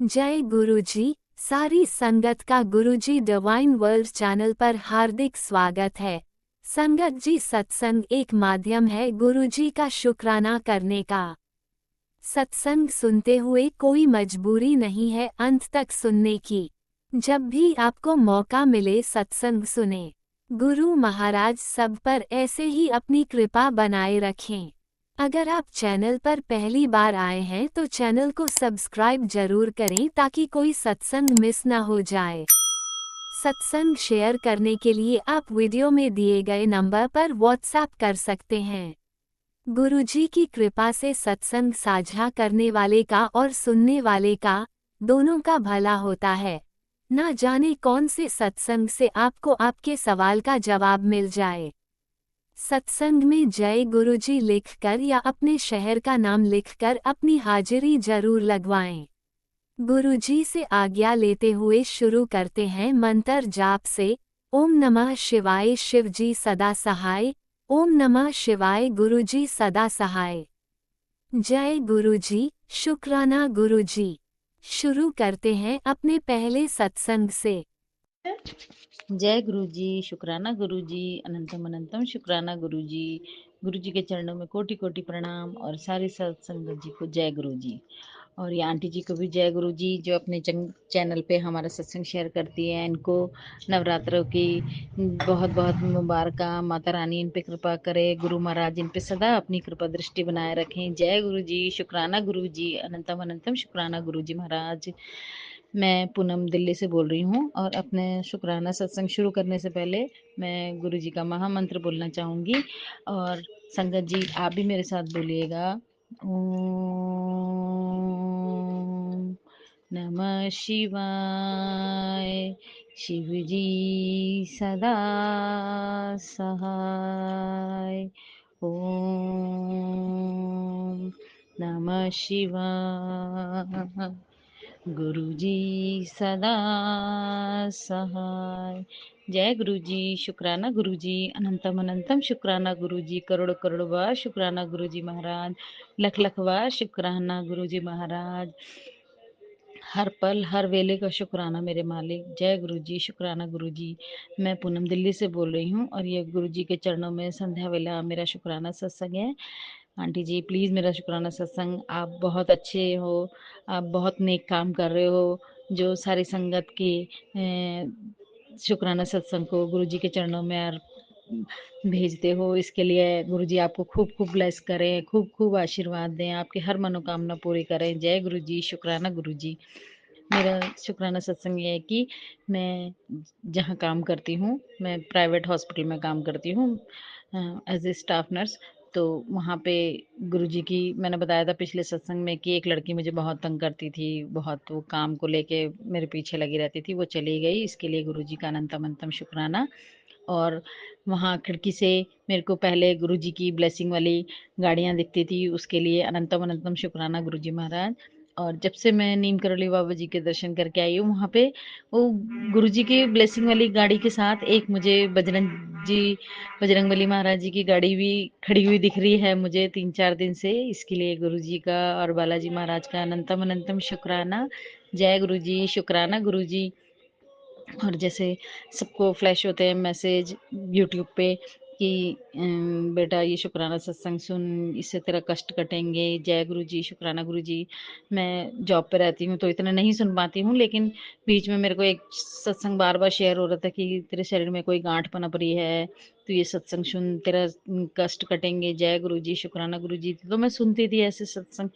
जय गुरुजी। सारी संगत का गुरुजी डिवाइन वर्ल्ड चैनल पर हार्दिक स्वागत है। संगत जी, सत्संग एक माध्यम है गुरुजी का शुक्राना करने का। सत्संग सुनते हुए कोई मजबूरी नहीं है अंत तक सुनने की। जब भी आपको मौका मिले सत्संग सुने। गुरु महाराज सब पर ऐसे ही अपनी कृपा बनाए रखें। अगर आप चैनल पर पहली बार आए हैं तो चैनल को सब्सक्राइब जरूर करें ताकि कोई सत्संग मिस ना हो जाए। सत्संग शेयर करने के लिए आप वीडियो में दिए गए नंबर पर व्हाट्सएप कर सकते हैं। गुरुजी की कृपा से सत्संग साझा करने वाले का और सुनने वाले का दोनों का भला होता है। ना जाने कौन से सत्संग से आपको आपके सवाल का जवाब मिल जाए। सत्संग में जय गुरुजी लिखकर या अपने शहर का नाम लिखकर अपनी हाजिरी जरूर लगवाएं। गुरुजी से आज्ञा लेते हुए शुरू करते हैं मंत्र जाप से। ओम नमः शिवाय, शिवजी सदा सहाय। ओम नमः शिवाय, गुरुजी सदा सहाय। जय गुरुजी, शुक्राना गुरुजी। शुरू करते हैं अपने पहले सत्संग से। जय गुरु जी, शुक्राना गुरु जी, अनंतम अनंतम शुक्राना गुरु जी। गुरु जी के चरणों में कोटि कोटि प्रणाम और सारी सत्संगत जी को जय गुरु जी। और ये आंटी जी को भी जय गुरु जी, जो अपने चैनल पे हमारा सत्संग शेयर करती है। इनको नवरात्रों की बहुत बहुत मुबारक। माता रानी इन पे कृपा करे, गुरु महाराज इन पे सदा अपनी कृपा दृष्टि बनाए रखें। जय गुरु जी, शुक्राना गुरु जी, अनंतम अनंतम शुक्राना गुरु जी महाराज। मैं पूनम दिल्ली से बोल रही हूँ और अपने शुक्राना सत्संग शुरू करने से पहले मैं गुरु जी का महामंत्र बोलना चाहूँगी। और संगत जी आप भी मेरे साथ बोलिएगा। ओम नमः शिवाय। शिव जी सदा सहाय। ओम नमः शिवाय। गुरुजी सदा सहाय। जय गुरुजी, शुक्राना गुरुजी, अनंतम अनंतम शुक्राना गुरुजी, करोड़ करोड़ बार शुक्राना गुरुजी महाराज, लख लख बार शुक्राना गुरुजी महाराज। हर पल हर वेले का शुक्राना मेरे मालिक। जय गुरुजी, शुक्राना गुरुजी। मैं पूनम दिल्ली से बोल रही हूँ और ये गुरुजी के चरणों में संध्या वेला मेरा शुक्राना सत्संग है। आंटी जी प्लीज़ मेरा शुक्राना सत्संग, आप बहुत अच्छे हो, आप बहुत नेक काम कर रहे हो, जो सारी संगत की शुक्राना सत्संग को गुरुजी के चरणों में भेजते हो। इसके लिए गुरुजी आपको खूब खूब ब्लेस करें, खूब खूब आशीर्वाद दें, आपकी हर मनोकामना पूरी करें। जय गुरुजी, शुक्राना गुरुजी। मेरा शुक्राना सत्संग ये है कि मैं जहाँ काम करती हूँ, मैं प्राइवेट हॉस्पिटल में काम करती हूँ एज ए स्टाफ नर्स। तो वहाँ पे गुरुजी की मैंने बताया था पिछले सत्संग में कि एक लड़की मुझे बहुत तंग करती थी, बहुत वो काम को लेके मेरे पीछे लगी रहती थी, वो चली गई। इसके लिए गुरुजी का अनंतम अनंतम शुक्राना। और वहाँ खिड़की से मेरे को पहले गुरुजी की ब्लेसिंग वाली गाड़ियाँ दिखती थी, उसके लिए अनंतम अनंतम शुक्राना गुरुजी महाराज। और जब से मैं नीम करौली बाबा जी के दर्शन करके आई हूँ, वहाँ पे वो गुरुजी की ब्लेसिंग वाली गाड़ी के साथ एक मुझे बजरंगबली महाराज जी की गाड़ी भी खड़ी हुई दिख रही है मुझे 3-4 दिन से। इसके लिए गुरुजी का और बालाजी महाराज का अनंतम अनंतम शुक्राना। जय गुरुजी, शुक्राना गुरुजी। और जैसे सबको फ्लैश होते हैं मैसेज यूट्यूब पे कि बेटा ये शुक्राना सत्संग सुन, इससे तेरा कष्ट कटेंगे। जय गुरु जी, शुक्राना गुरु जी। मैं जॉब पे रहती हूँ तो इतना नहीं सुन पाती हूँ, लेकिन बीच में मेरे को एक सत्संग बार बार शेयर हो रहा था कि तेरे शरीर में कोई गांठ पनप रही है, तो ये सत्संग सुन, तेरा कष्ट कटेंगे। जय गुरु जी, शुक्राना गुरु जी। तो मैं सुनती थी ऐसे सत्संग,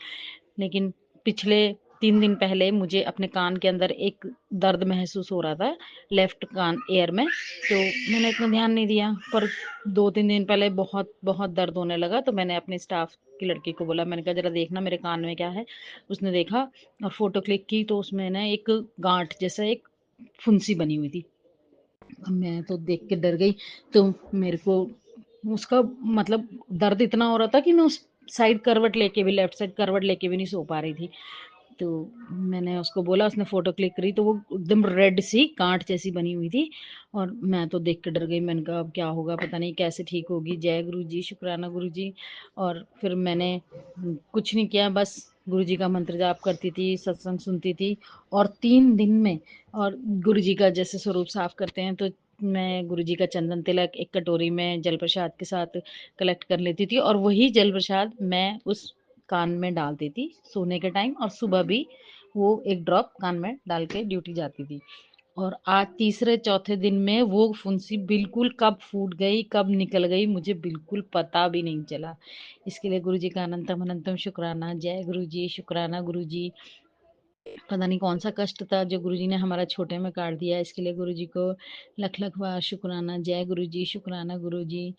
लेकिन पिछले 3 दिन पहले मुझे अपने कान के अंदर एक दर्द महसूस हो रहा था, लेफ्ट कान एयर में। तो मैंने इतना ध्यान नहीं दिया, पर 2-3 दिन पहले बहुत बहुत दर्द होने लगा। तो मैंने अपने स्टाफ की लड़की को बोला, मैंने कहा जरा देखना मेरे कान में क्या है। उसने देखा और फोटो क्लिक की, तो उसमें ना एक गांठ जैसा एक फुंसी बनी हुई थी। मैं तो देख के डर गई। तो मेरे को उसका मतलब दर्द इतना हो रहा था कि मैं उस साइड करवट लेके भी, लेफ्ट साइड करवट लेके भी नहीं सो पा रही थी। तो मैंने उसको बोला, उसने फोटो क्लिक करी तो वो एकदम रेड सी गांठ जैसी बनी हुई थी। और मैं तो देख के डर गई। मैंने कहा अब क्या होगा, पता नहीं कैसे ठीक होगी। जय गुरु जी, शुक्राना गुरु जी। और फिर मैंने कुछ नहीं किया, बस गुरुजी का मंत्र जाप करती थी, सत्संग सुनती थी और 3 दिन में और गुरुजी का जैसे स्वरूप साफ करते हैं तो मैं गुरुजी का चंदन तिलक एक कटोरी में जल प्रसाद के साथ कलेक्ट कर लेती थी और वही जल प्रसाद मैं उस कान में डालती थी सोने के टाइम और सुबह भी वो एक ड्रॉप कान में डाल के ड्यूटी जाती थी। और आज तीसरे चौथे दिन में वो फुंसी बिल्कुल कब फूट गई, कब निकल गई मुझे बिल्कुल पता भी नहीं चला। इसके लिए गुरुजी का अनंतम अनंतम शुक्राना। जय गुरुजी, शुक्राना गुरुजी। पता नहीं कौन सा कष्ट था जो गुरुजी ने हमारा छोटे में काट दिया, इसके लिए गुरुजी को लख लख बार शुक्राना। जय गुरुजी, शुक्राना गुरुजी।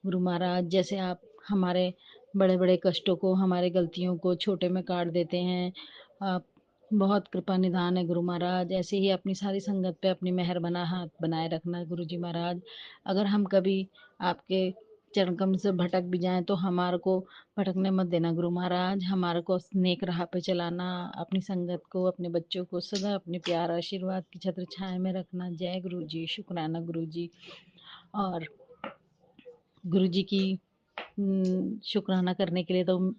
गुरु महाराज जैसे आप हमारे बड़े बड़े कष्टों को, हमारे गलतियों को छोटे में काट देते हैं, आप बहुत कृपा निधान है गुरु महाराज। ऐसे ही अपनी सारी संगत पे अपनी मेहर बना हाथ बनाए रखना गुरु जी महाराज। अगर हम कभी आपके चरण कमल से भटक भी जाएं तो हमारे को भटकने मत देना गुरु महाराज, हमारे को नेक राह पे चलाना, अपनी संगत को, अपने बच्चों को सदा अपने प्यार आशीर्वाद की छत्र छाया में रखना। जय गुरु जी, शुक्राना गुरु जी। और गुरु जी की शुक्राना करने के लिए तो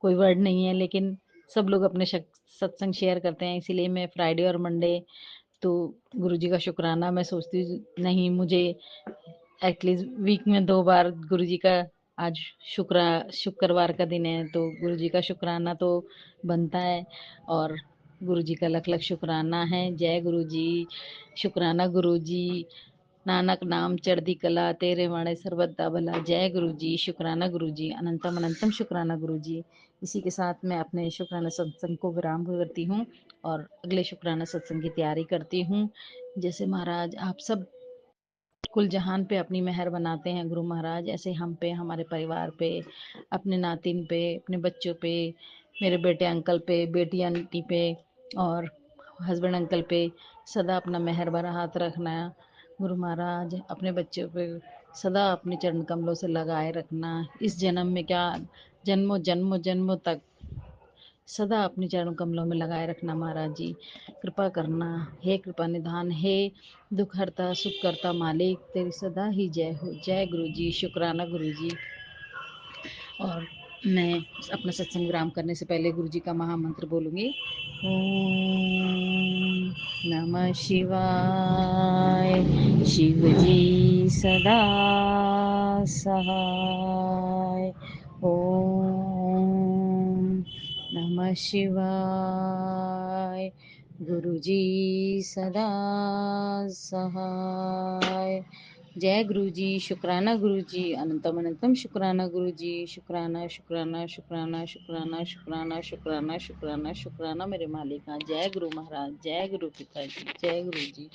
कोई वर्ड नहीं है, लेकिन सब लोग अपने सत्संग शेयर करते हैं, इसीलिए मैं फ्राइडे और मंडे तो गुरुजी का शुक्राना मैं सोचती नहीं, मुझे एटलीस्ट वीक में 2 बार गुरुजी का आज शुक्रवार का दिन है तो गुरुजी का शुक्राना तो बनता है। और गुरुजी का लख लख शुक्राना है। जय गुरुजी, शुक्राना गुरुजी। नानक नाम चढ़दी कला तेरे वाणे सर्वदा भला। जय गुरु जी, शुक्राना गुरु जी, अनंतम अनंतम शुक्राना गुरु जी। इसी के साथ मैं अपने शुक्राना सत्संग को विराम करती हूँ और अगले शुक्राना सत्संग की तैयारी करती हूँ। जैसे महाराज आप सब कुल जहान पे अपनी मेहर बनाते हैं गुरु महाराज, ऐसे हम पे, हमारे परिवार पे, अपने नातिन पे, अपने बच्चों पे, मेरे बेटे अंकल पे, बेटी आंटी पे और हस्बैंड अंकल पे सदा अपना मेहर भरा हाथ रखना गुरु महाराज। अपने बच्चों पे सदा अपने चरण कमलों से लगाए रखना। इस जन्म में क्या, जन्मों जन्मों जन्मों तक सदा अपने चरण कमलों में लगाए रखना महाराज जी। कृपा करना, हे कृपा निधान, हे दुख हरता सुख करता मालिक, तेरी सदा ही जय हो। जय गुरु जी, शुक्राना गुरु जी। और मैं अपना सत्संग विराम करने से पहले गुरु जी का महामंत्र बोलूंगी। ओम नमः शिवाय। शिव जी सदा सहाय। ओम नमः शिवाय। गुरु जी सदा सहाय। जय गुरु जी, शुक्राना गुरु जी, अनंतम अनंतम शुक्राना गुरु जी। शुक्राना शुक्राना शुक्राना शुक्राना शुक्राना शुक्राना शुक्राना शुक्राना मेरे मालिका। जय गुरु महाराज, जय गुरु पिताजी, जय गुरु जी,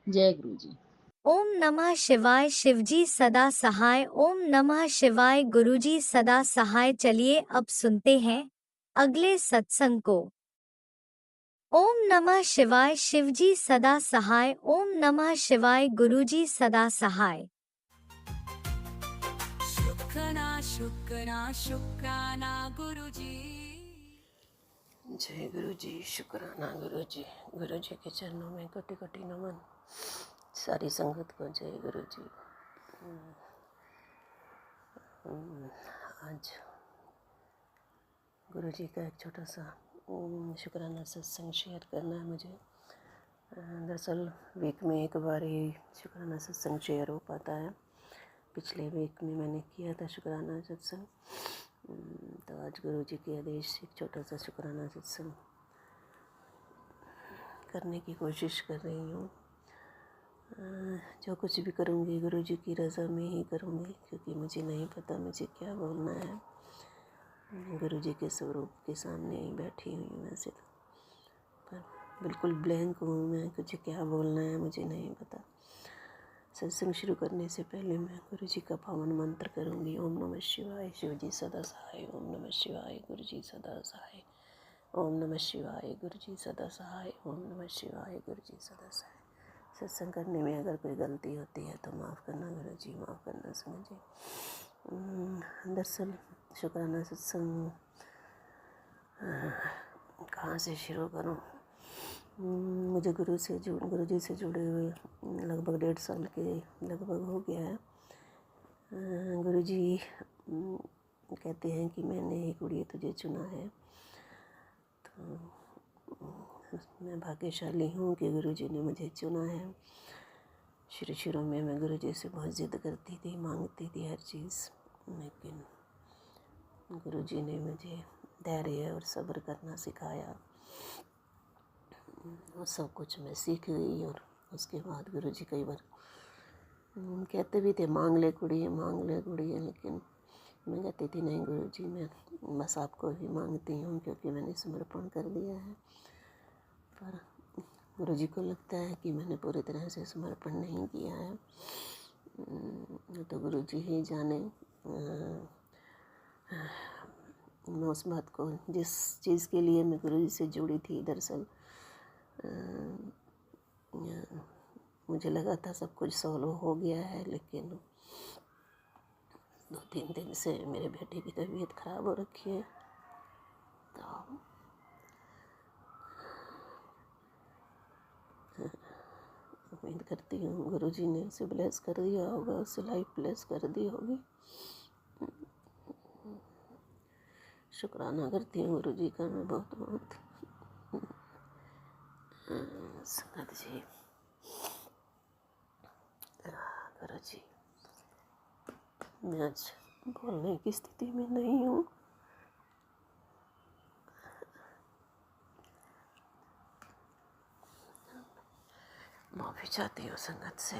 जय गुरु जी। ओम नमः शिवाय। शिवजी सदा सहाय। ओम नमः शिवाय। गुरुजी सदा सहाय। चलिए अब सुनते हैं अगले सत्संग को। ओम नमः शिवाय। शिवजी सदा सहाय। ओम नमः शिवाय। गुरुजी सदा सहाय। शुक्राना शुक्राना शुक्राना गुरुजी। जय गुरु जी, शुक्राना गुरु जी। गुरु जी के चरणों में कोटि कोटि नमन। सारी संगत को जय गुरु जी। आज गुरु जी का एक छोटा सा शुक्राना सत्संग शेयर करना है मुझे। दरअसल वीक में एक बार ही शुक्राना सत्संग शेयर हो पाता है। पिछले वीक में मैंने किया था शुक्राना सत्संग, तो आज गुरु जी के आदेश से एक छोटा सा शुक्राना सत्संग करने की कोशिश कर रही हूँ। जो कुछ भी करूँगी गुरु जी की रज़ा में ही करूँगी, क्योंकि मुझे नहीं पता मुझे क्या बोलना है। गुरु जी के स्वरूप के सामने ही बैठी हुई हूँ वैसे तो, पर बिल्कुल ब्लैंक हूँ मैं, मुझे क्या बोलना है मुझे नहीं पता। सत्संग शुरू करने से पहले मैं गुरु जी का पावन मंत्र करूँगी। ओम नमः शिवाय। शिव जी सदा सहाय। ओम नमः शिवाय। गुरु जी सदा सहाय। ओम नमः शिवाय। गुरु जी सदा सहाय। ओम नमः शिवाय। गुरु जी सदा सहाय। सत्संग करने में अगर कोई गलती होती है तो माफ़ करना गुरु जी, माफ़ करना समझिए। दरअसल शुक्राना सत्संग कहाँ से शुरू करूँ। मुझे गुरु जी से जुड़े हुए लगभग 1.5 साल के लगभग हो गया है। गुरु जी कहते हैं कि मैंने एक उड़िए तुझे चुना है। मैं भाग्यशाली हूँ कि गुरुजी ने मुझे चुना है। शुरू में मैं गुरुजी से बहुत ज़िद करती थी, मांगती थी हर चीज़, लेकिन गुरुजी ने मुझे धैर्य और सब्र करना सिखाया। वो सब कुछ मैं सीख गई। और उसके बाद गुरुजी कई बार कहते भी थे मांग ले कुड़िए, लेकिन मैं कहती थी नहीं गुरुजी, मैं बस आपको ही मांगती हूँ क्योंकि मैंने समर्पण कर दिया है। पर गुरुजी को लगता है कि मैंने पूरी तरह से समर्पण नहीं किया है। तो गुरुजी ही जाने। मैं उस बात को, जिस चीज़ के लिए मैं गुरुजी से जुड़ी थी, दरअसल मुझे लगा था सब कुछ सॉल्व हो गया है, लेकिन 2-3 दिन से मेरे बेटे की तबीयत ख़राब हो रखी है। तो उम्मीद करती हूँ गुरुजी ने उसे ब्लेस कर दिया होगा, उसे लाइफ ब्लेस कर दी होगी। शुक्राना करती हूँ गुरुजी का मैं बहुत बहुत। संगत जी, गुरुजी, मैं आज बोलने की स्थिति में नहीं हूँ। माफ़ी चाहती हूँ संगत से,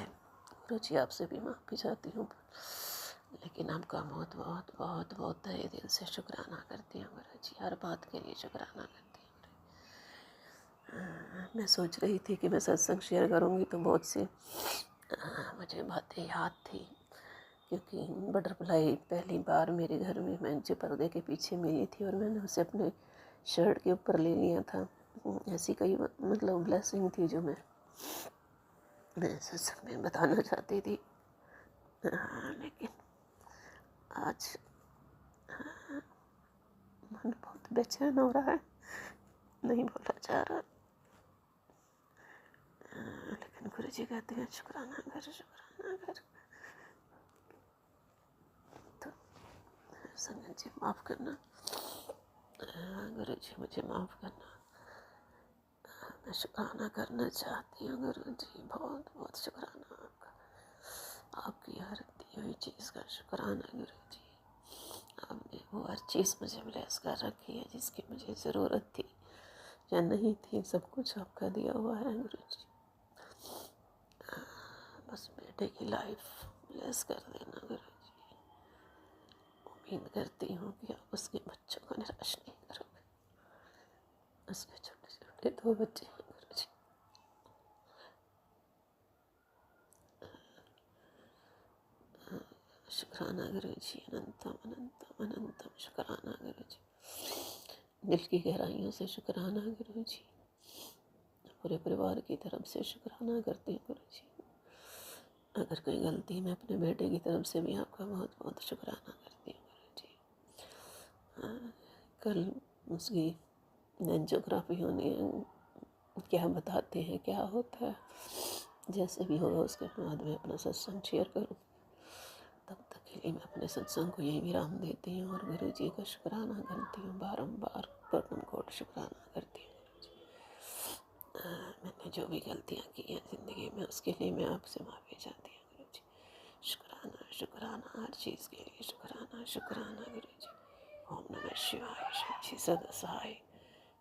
गुरुजी आपसे भी माफ़ी चाहती हूँ, लेकिन आपका बहुत बहुत बहुत बहुत तहे दिल से शुक्राना करती हूँ गुरुजी, हर बात के लिए शुक्राना करती हूँ। मैं सोच रही थी कि मैं सत्संग शेयर करूँगी तो बहुत सी मुझे बातें याद थी, क्योंकि बटरफ्लाई पहली बार मेरे घर में मैं जो पर्दे के पीछे मिली थी और मैंने उसे अपने शर्ट के ऊपर ले लिया था। ऐसी कई मतलब ब्लेसिंग थी जो मैं सत्संग में बताना चाहती थी, लेकिन आज मन बहुत बेचैन हो रहा है, नहीं बोला जा रहा। लेकिन गुरुजी कहते हैं शुक्राना कर, शुक्राना कर। तो संगत जी माफ़ करना, गुरुजी मुझे माफ़ करना। मैं शुक्राना करना चाहती हूँ गुरुजी, बहुत बहुत शुक्राना आपका, आपकी हर दी हुई चीज़ का शुक्राना गुरुजी। आपने वो हर चीज़ मुझे ब्लेस कर रखी है जिसकी मुझे ज़रूरत थी या नहीं थी, सब कुछ आपका दिया हुआ है गुरुजी। बस बेटे की लाइफ ब्लेस कर देना गुरुजी। उम्मीद करती हूँ कि आप उसके बच्चों को निराश नहीं करोगे। उसके छोटे छोटे 2 बच्चे हैं गुरुजी। शुक्राना गुरुजी, अनंतम अनंतम अनंतम शुक्राना गुरुजी। दिल की गहराइयों से शुक्राना गुरुजी, पूरे परिवार की तरफ से शुक्राना करती हूँ गुरुजी। अगर कोई गलती मैं अपने बेटे की तरफ से भी आपका बहुत बहुत शुक्राना करती हूँ गुरुजी। कल उसकी एंजियोग्राफी होनी है, क्या बताते हैं क्या होता है, जैसे भी होगा उसके बाद मैं अपना सत्संग शेयर करूँ। तब तक के लिए मैं अपने सत्संग को यही विराम देती हूँ और गुरुजी का शुक्राना करती हूँ, बारंबार प्रथम कोट शुक्राना करती हूँ गुरुजी। मैंने जो भी गलतियाँ की हैं ज़िंदगी में, उसके लिए मैं आपसे माफ़ी चाहती हूँ गुरुजी। शुक्राना शुक्राना, हर चीज़ के लिए शुक्राना शुक्राना गुरुजी। ओम नमः शिवाय, शिव जी सदा सहाय।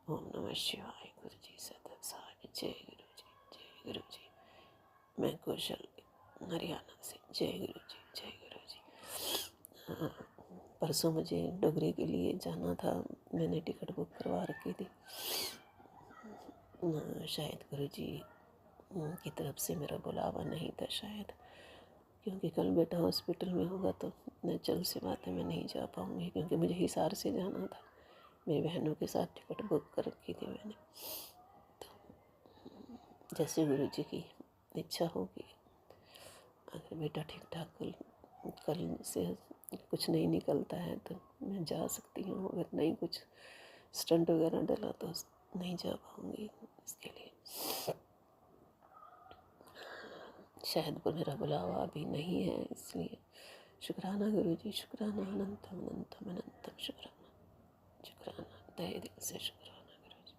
ओम नमः शिवाय, गुरु जी सदा सहाय। जय गुरुजी, जय गुरुजी। मैं कौशल, हरियाणा से। जय गुरुजी, जय गुरुजी। परसों मुझे डोगरी के लिए जाना था, मैंने टिकट बुक करवा रखी थी। शायद गुरुजी की तरफ से मेरा बुलावा नहीं था शायद, क्योंकि कल बेटा हॉस्पिटल में होगा तो नेचुरल सी बात है मैं नहीं जा पाऊँगी, क्योंकि मुझे हिसार से जाना था। मेरी बहनों के साथ टिकट बुक कर रखी थी मैंने। तो जैसे गुरुजी की इच्छा होगी, अगर बेटा ठीक ठाक कल से कुछ नहीं निकलता है तो मैं जा सकती हूँ, अगर नहीं कुछ स्टंट वगैरह डला तो नहीं जा पाऊँगी। इसके लिए शायद वो मेरा बुलावा अभी नहीं है, इसलिए शुक्राना गुरुजी, शुक्राना, अनंतम अनंतम अनंतम शुक्राना, शुक्राना, तहे दिल से शुक्राना गुरुजी।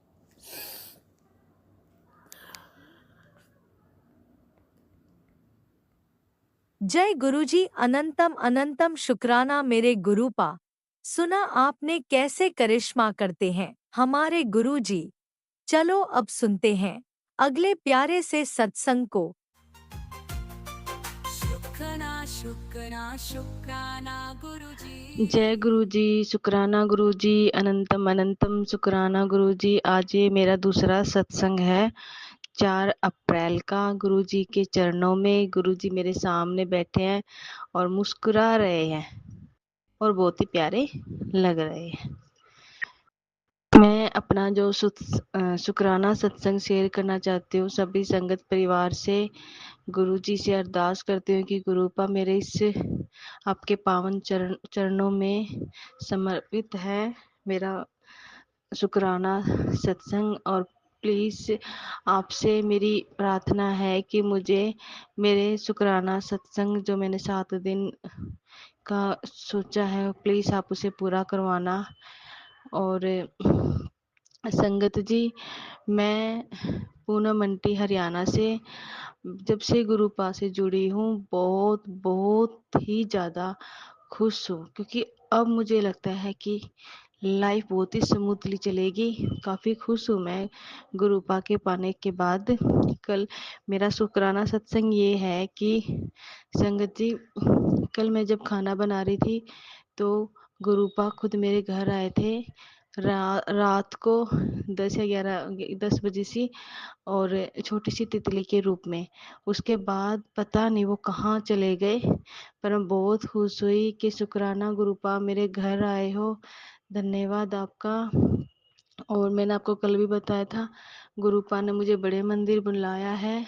जय गुरुजी। अनंतम अनंतम शुक्राना मेरे गुरुपा। सुना आपने कैसे करिश्मा करते हैं हमारे गुरुजी। चलो अब सुनते हैं अगले प्यारे से सत्संग को। शुक्राना शुक्राना शुक्राना गुरुजी। जय गुरुजी, शुक्राना गुरुजी, अनंतम अनंतम शुक्राना गुरुजी। आज ये मेरा दूसरा सत्संग है, 4 अप्रैल का। गुरुजी के चरणों में गुरुजी मेरे सामने बैठे हैं और मुस्कुरा रहे हैं और बहुत ही प्यारे लग रहे हैं। मैं अपना जो शुक्राना सत्संग शेयर करना चाहती हूँ सभी संगत परिवार से। गुरुजी से अरदास करती हूँ कि गुरुपा मेरे इस आपके पावन चरणों में समर्पित है मेरा शुक्राना सत्संग। और प्लीज़ आपसे मेरी प्रार्थना है कि मुझे मेरे शुक्राना सत्संग जो मैंने 7 दिन का सोचा है प्लीज़ आप उसे पूरा करवाना। और संगत जी, मैं पूनम आंटी हरियाणा से जब से गुरुपा से जुड़ी हूँ बहुत बहुत ही ज़्यादा खुश हूँ, क्योंकि अब मुझे लगता है कि लाइफ बहुत ही स्मूथली चलेगी। काफ़ी खुश हूँ मैं गुरुपा के पाने के बाद। कल मेरा शुक्राना सत्संग ये है कि संगत जी, कल मैं जब खाना बना रही थी तो गुरुपा खुद मेरे घर आए थे रात को 10 या 10 बजे सी, और छोटी सी तितली के रूप में। उसके बाद पता नहीं वो कहाँ चले गए, पर मैं बहुत खुश हुई कि शुक्राना गुरुपा मेरे घर आए हो, धन्यवाद आपका। और मैंने आपको कल भी बताया था गुरुपा ने मुझे बड़े मंदिर बुलाया है।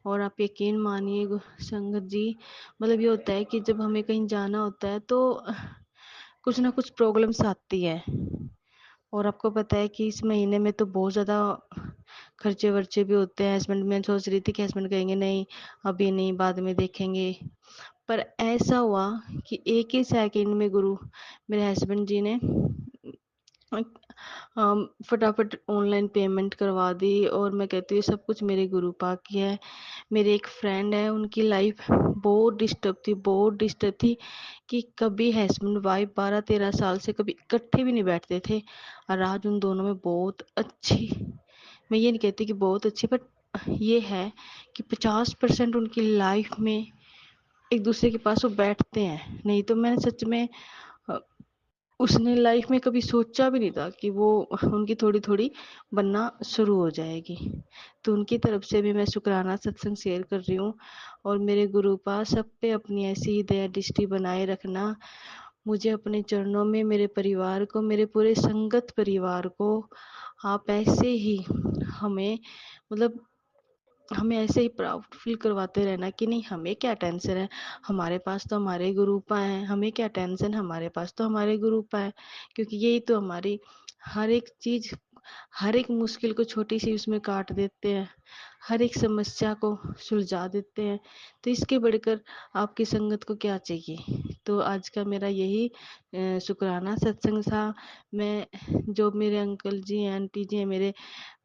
और आप यकीन मानिए संगत जी, मतलब ये होता है कि जब हमें कहीं जाना होता है तो कुछ ना कुछ प्रॉब्लम्स आती है। और आपको पता है कि इस महीने में तो बहुत ज़्यादा खर्चे वर्चे भी होते हैं। मैं सोच रही थी कि हस्बैंड कहेंगे नहीं अभी नहीं, बाद में देखेंगे, पर ऐसा हुआ कि एक ही सेकंड में मेरे हस्बैंड जी ने फटाफट ऑनलाइन पेमेंट करवा दी। और मैं कहती हूँ सब कुछ मेरे गुरुपा की है। मेरे एक फ्रेंड है, उनकी लाइफ बहुत डिस्टर्ब थी कि कभी हस्बैंड वाइफ 12-13 साल से कभी इकट्ठे भी नहीं बैठते थे, और आज उन दोनों में बहुत अच्छी, मैं ये नहीं कहती कि बहुत अच्छी, बट ये है कि 50% उनकी लाइफ में एक दूसरे के पास वो बैठते हैं। नहीं तो मैंने सच में उसने लाइफ में कभी सोचा भी नहीं था कि वो उनकी थोड़ी थोड़ी बनना शुरू हो जाएगी। तो उनकी तरफ से भी मैं शुक्राना सत्संग शेयर कर रही हूँ। और मेरे गुरुपा सब पे अपनी ऐसी ही दया दृष्टि बनाए रखना। मुझे अपने चरणों में, मेरे परिवार को, मेरे पूरे संगत परिवार को आप ऐसे ही हमें मतलब हमें ऐसे ही प्राउड फील करवाते रहना कि नहीं हमें क्या टेंशन है, हमारे पास तो हमारे गुरुपा हैं। हमें क्या टेंशन, हमारे पास तो हमारे गुरुपा हैं। क्योंकि यही तो हमारी हर एक चीज़, हर एक मुश्किल को छोटी सी उसमें काट देते हैं, हर एक समस्या को सुलझा देते हैं। तो इसके बढ़कर आपकी संगत को क्या चाहिए। तो आज का मेरा यही शुक्राना सत्संग था। मैं जो मेरे अंकल जी हैं, आंटी जी हैं, मेरे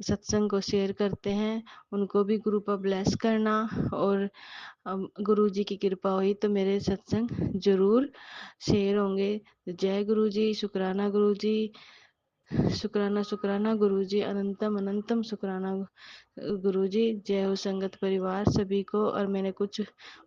सत्संग को शेयर करते हैं, उनको भी गुरुपा ब्लेस करना। और गुरु जी की कृपा हुई तो मेरे सत्संग जरूर शेयर होंगे। जय गुरु जी, शुक्राना गुरु जी, शुक्राना शुक्राना गुरु जी, अनंतम अनंतम शुक्राना गुरु जी। जय हो संगत परिवार सभी को। और मैंने कुछ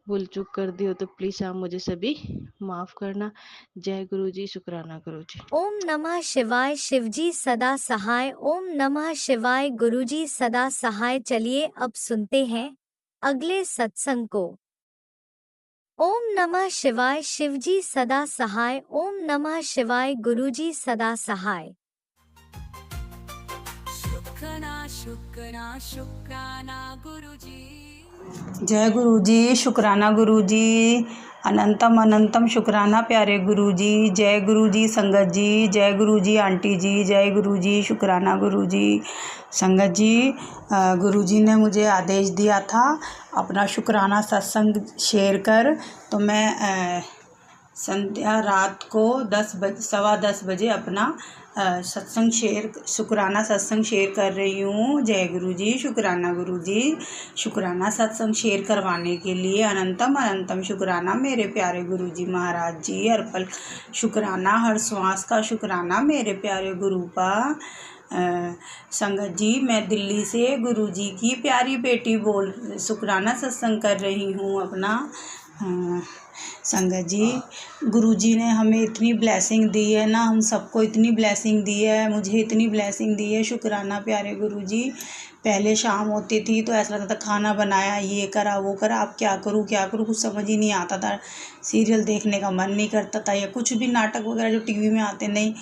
भूल चूक कर दी हो तो प्लीज आप मुझे सभी माफ करना। जय गुरु जी, शुक्राना गुरु जी। ओम नमः शिवाय। शिवजी सदा सहाय। ओम नमः शिवाय। गुरुजी सदा सहाय। चलिए अब सुनते हैं अगले सत्संग को। ओम नमः शिवाय। शिवजी सदा सहाय। ओम नमः शिवाय। गुरुजी सदा सहाय। शुक्राना शुक्राना शुक्राना गुरुजी। जय गुरु जी, शुक्राना गुरु जी, अनंतम अनंतम शुक्राना प्यारे गुरु जी। जय गुरु जी संगत जी, जय गुरु जी आंटी जी, जय गुरु जी, शुक्राना गुरु जी। संगत जी, गुरु जी ने मुझे आदेश दिया था अपना शुक्राना सत्संग शेयर कर, तो मैं संध्या रात को 10 बजे अपना सत्संग शुक्राना सत्संग शेयर कर रही हूँ। जय गुरु जी, शुक्राना गुरु जी। शुक्राना सत्संग शेयर करवाने के लिए अनंतम अनंतम शुक्राना मेरे प्यारे गुरु जी महाराज जी। हर पल शुक्राना, हर श्वास का शुक्राना मेरे प्यारे गुरु का। संगत जी, मैं दिल्ली से गुरु जी की प्यारी बेटी शुक्राना सत्संग कर रही हूँ अपना। संगत जी, गुरुजी ने हमें इतनी ब्लेसिंग दी है ना, हम सबको इतनी ब्लेसिंग दी है, मुझे इतनी ब्लेसिंग दी है। शुक्राना प्यारे गुरुजी। पहले शाम होती थी तो ऐसा लगता था खाना बनाया, ये करा वो करा, अब क्या करूँ कुछ समझ ही नहीं आता था। सीरियल देखने का मन नहीं करता था, या कुछ भी नाटक वगैरह जो टीवी में आते नहीं।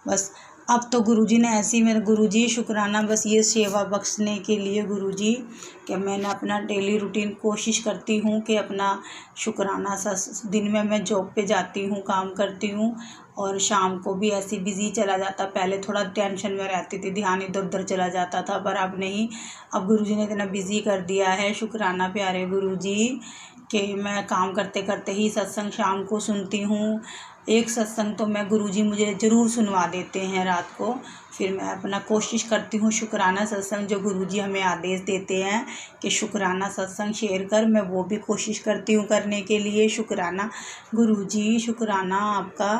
बस अब तो गुरुजी ने ऐसी मेरे गुरुजी शुक्राना बस ये सेवा बख्शने के लिए गुरुजी कि मैंने अपना डेली रूटीन कोशिश करती हूँ कि अपना शुक्राना दिन में मैं जॉब पे जाती हूँ, काम करती हूँ, और शाम को भी ऐसे बिज़ी चला जाता। पहले थोड़ा टेंशन में रहती थी, ध्यान इधर उधर चला जाता था, पर अब नहीं। अब गुरुजी ने इतना बिज़ी कर दिया है। शुक्राना प्यारे गुरुजी कि मैं काम करते करते ही सत्संग शाम को सुनती हूँ। एक सत्संग तो मैं गुरुजी मुझे ज़रूर सुनवा देते हैं रात को, फिर मैं अपना कोशिश करती हूँ शुक्राना सत्संग जो गुरुजी हमें आदेश देते हैं कि शुक्राना सत्संग शेयर कर, मैं वो भी कोशिश करती हूँ करने के लिए। शुक्राना गुरुजी, शुक्राना आपका।